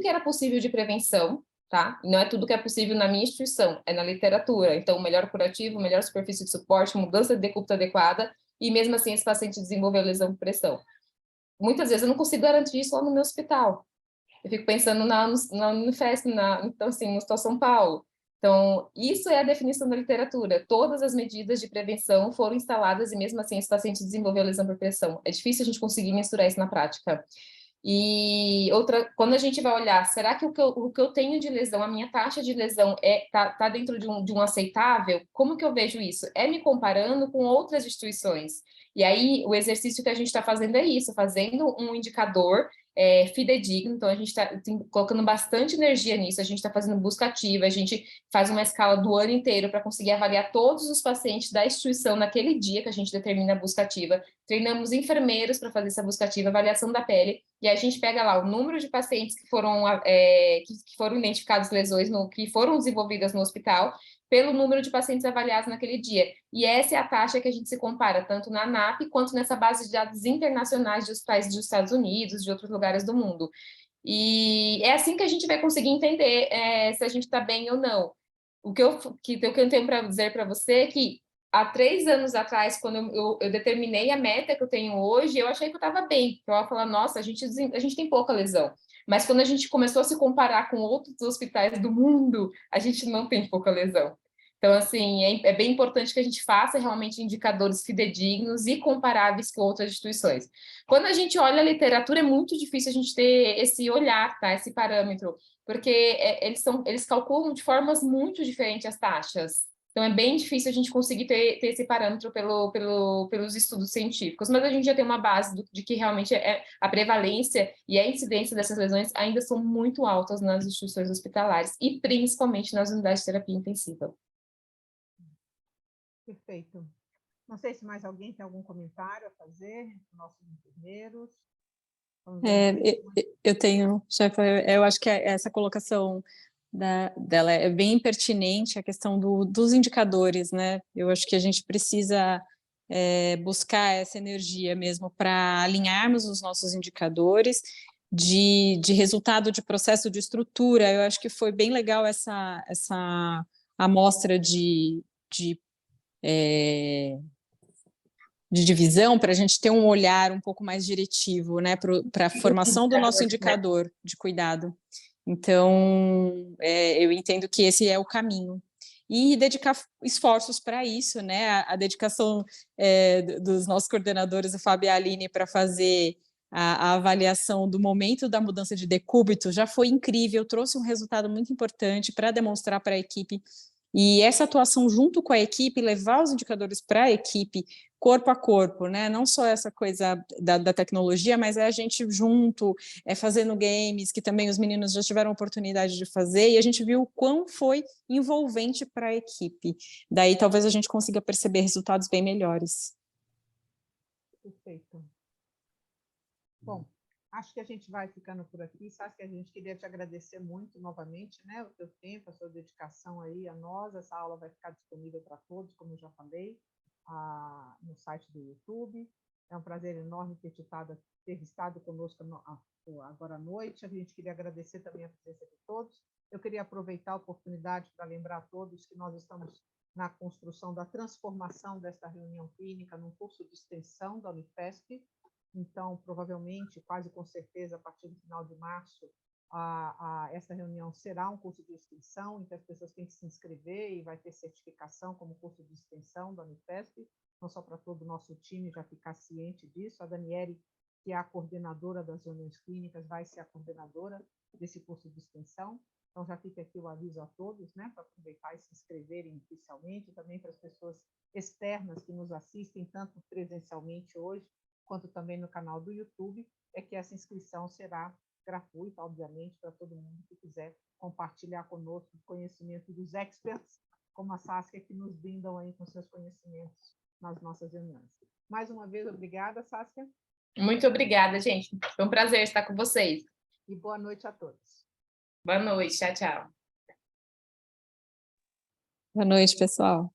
que era possível de prevenção, tá? E não é tudo que é possível na minha instituição, é na literatura. Então, melhor curativo, melhor superfície de suporte, mudança de decúbito adequada, e mesmo assim esse paciente desenvolveu lesão por pressão. Muitas vezes eu não consigo garantir isso lá no meu hospital. Eu fico pensando na Unifesp, então, assim, no Hospital São Paulo. Então, isso é a definição da literatura. Todas as medidas de prevenção foram instaladas e, mesmo assim, esse paciente desenvolveu lesão por pressão. É difícil a gente conseguir mensurar isso na prática. E quando a gente vai olhar, será que o que eu tenho de lesão, a minha taxa de lesão tá dentro de um aceitável? Como que eu vejo isso? É me comparando com outras instituições. E aí, o exercício que a gente está fazendo é isso, fazendo um indicador fidedigno, então a gente está colocando bastante energia nisso, a gente está fazendo busca ativa, a gente faz uma escala do ano inteiro para conseguir avaliar todos os pacientes da instituição naquele dia que a gente determina a busca ativa, treinamos enfermeiros para fazer essa busca ativa, avaliação da pele, e a gente pega lá o número de pacientes que foram identificados lesões, que foram desenvolvidas no hospital, pelo número de pacientes avaliados naquele dia. E essa é a taxa que a gente se compara, tanto na ANAP, quanto nessa base de dados internacionais de hospitais dos Estados Unidos, de outros lugares do mundo. E é assim que a gente vai conseguir entender se a gente está bem ou não. O que eu tenho para dizer para você é que, há 3 anos atrás, quando eu determinei a meta que eu tenho hoje, eu achei que eu estava bem. Eu ia falar, nossa, a gente tem pouca lesão. Mas quando a gente começou a se comparar com outros hospitais do mundo, a gente não tem pouca lesão. Então, assim, é bem importante que a gente faça realmente indicadores fidedignos e comparáveis com outras instituições. Quando a gente olha a literatura, é muito difícil a gente ter esse olhar, tá? Esse parâmetro, porque eles calculam de formas muito diferentes as taxas. Então, é bem difícil a gente conseguir ter esse parâmetro pelos estudos científicos, mas a gente já tem uma base de que realmente a prevalência e a incidência dessas lesões ainda são muito altas nas instituições hospitalares e principalmente nas unidades de terapia intensiva. Perfeito. Não sei se mais alguém tem algum comentário a fazer, nossos enfermeiros. Eu tenho, chefe, eu acho que essa colocação dela é bem pertinente, a questão dos indicadores, né? Eu acho que a gente precisa buscar essa energia mesmo para alinharmos os nossos indicadores de resultado de processo de estrutura. Eu acho que foi bem legal essa amostra de divisão, para a gente ter um olhar um pouco mais diretivo, né, para a formação do nosso indicador de cuidado. Então, eu entendo que esse é o caminho. E dedicar esforços para isso, né, a dedicação dos nossos coordenadores, o Fábio e a Aline, para fazer a avaliação do momento da mudança de decúbito já foi incrível, trouxe um resultado muito importante para demonstrar para a equipe. E essa atuação junto com a equipe, levar os indicadores para a equipe, corpo a corpo, né? Não só essa coisa da tecnologia, mas é a gente junto, fazendo games, que também os meninos já tiveram oportunidade de fazer, e a gente viu o quão foi envolvente para a equipe. Daí talvez a gente consiga perceber resultados bem melhores. Perfeito. Bom, acho que a gente vai ficando por aqui. Sabe que a gente queria te agradecer muito novamente, né? O teu tempo, a sua dedicação aí a nós. Essa aula vai ficar disponível para todos, como eu já falei, no site do YouTube. É um prazer enorme ter estado conosco agora à noite. A gente queria agradecer também a presença de todos. Eu queria aproveitar a oportunidade para lembrar a todos que nós estamos na construção da transformação desta reunião clínica num curso de extensão da Unifesp. Então, provavelmente, quase com certeza, a partir do final de março, essa reunião será um curso de extensão, então as pessoas têm que se inscrever e vai ter certificação como curso de extensão da Unifesp, não só para todo o nosso time já ficar ciente disso. A Daniele, que é a coordenadora das reuniões clínicas, vai ser a coordenadora desse curso de extensão. Então, já fica aqui o aviso a todos, né, para aproveitar e se inscreverem oficialmente, também para as pessoas externas que nos assistem, tanto presencialmente hoje, quanto também no canal do YouTube, é que essa inscrição será gratuita, obviamente, para todo mundo que quiser compartilhar conosco o conhecimento dos experts, como a Saskia, que nos brindam aí com seus conhecimentos nas nossas reuniões. Mais uma vez, obrigada, Saskia. Muito obrigada, gente. Foi um prazer estar com vocês. E boa noite a todos. Boa noite, tchau, tchau. Boa noite, pessoal.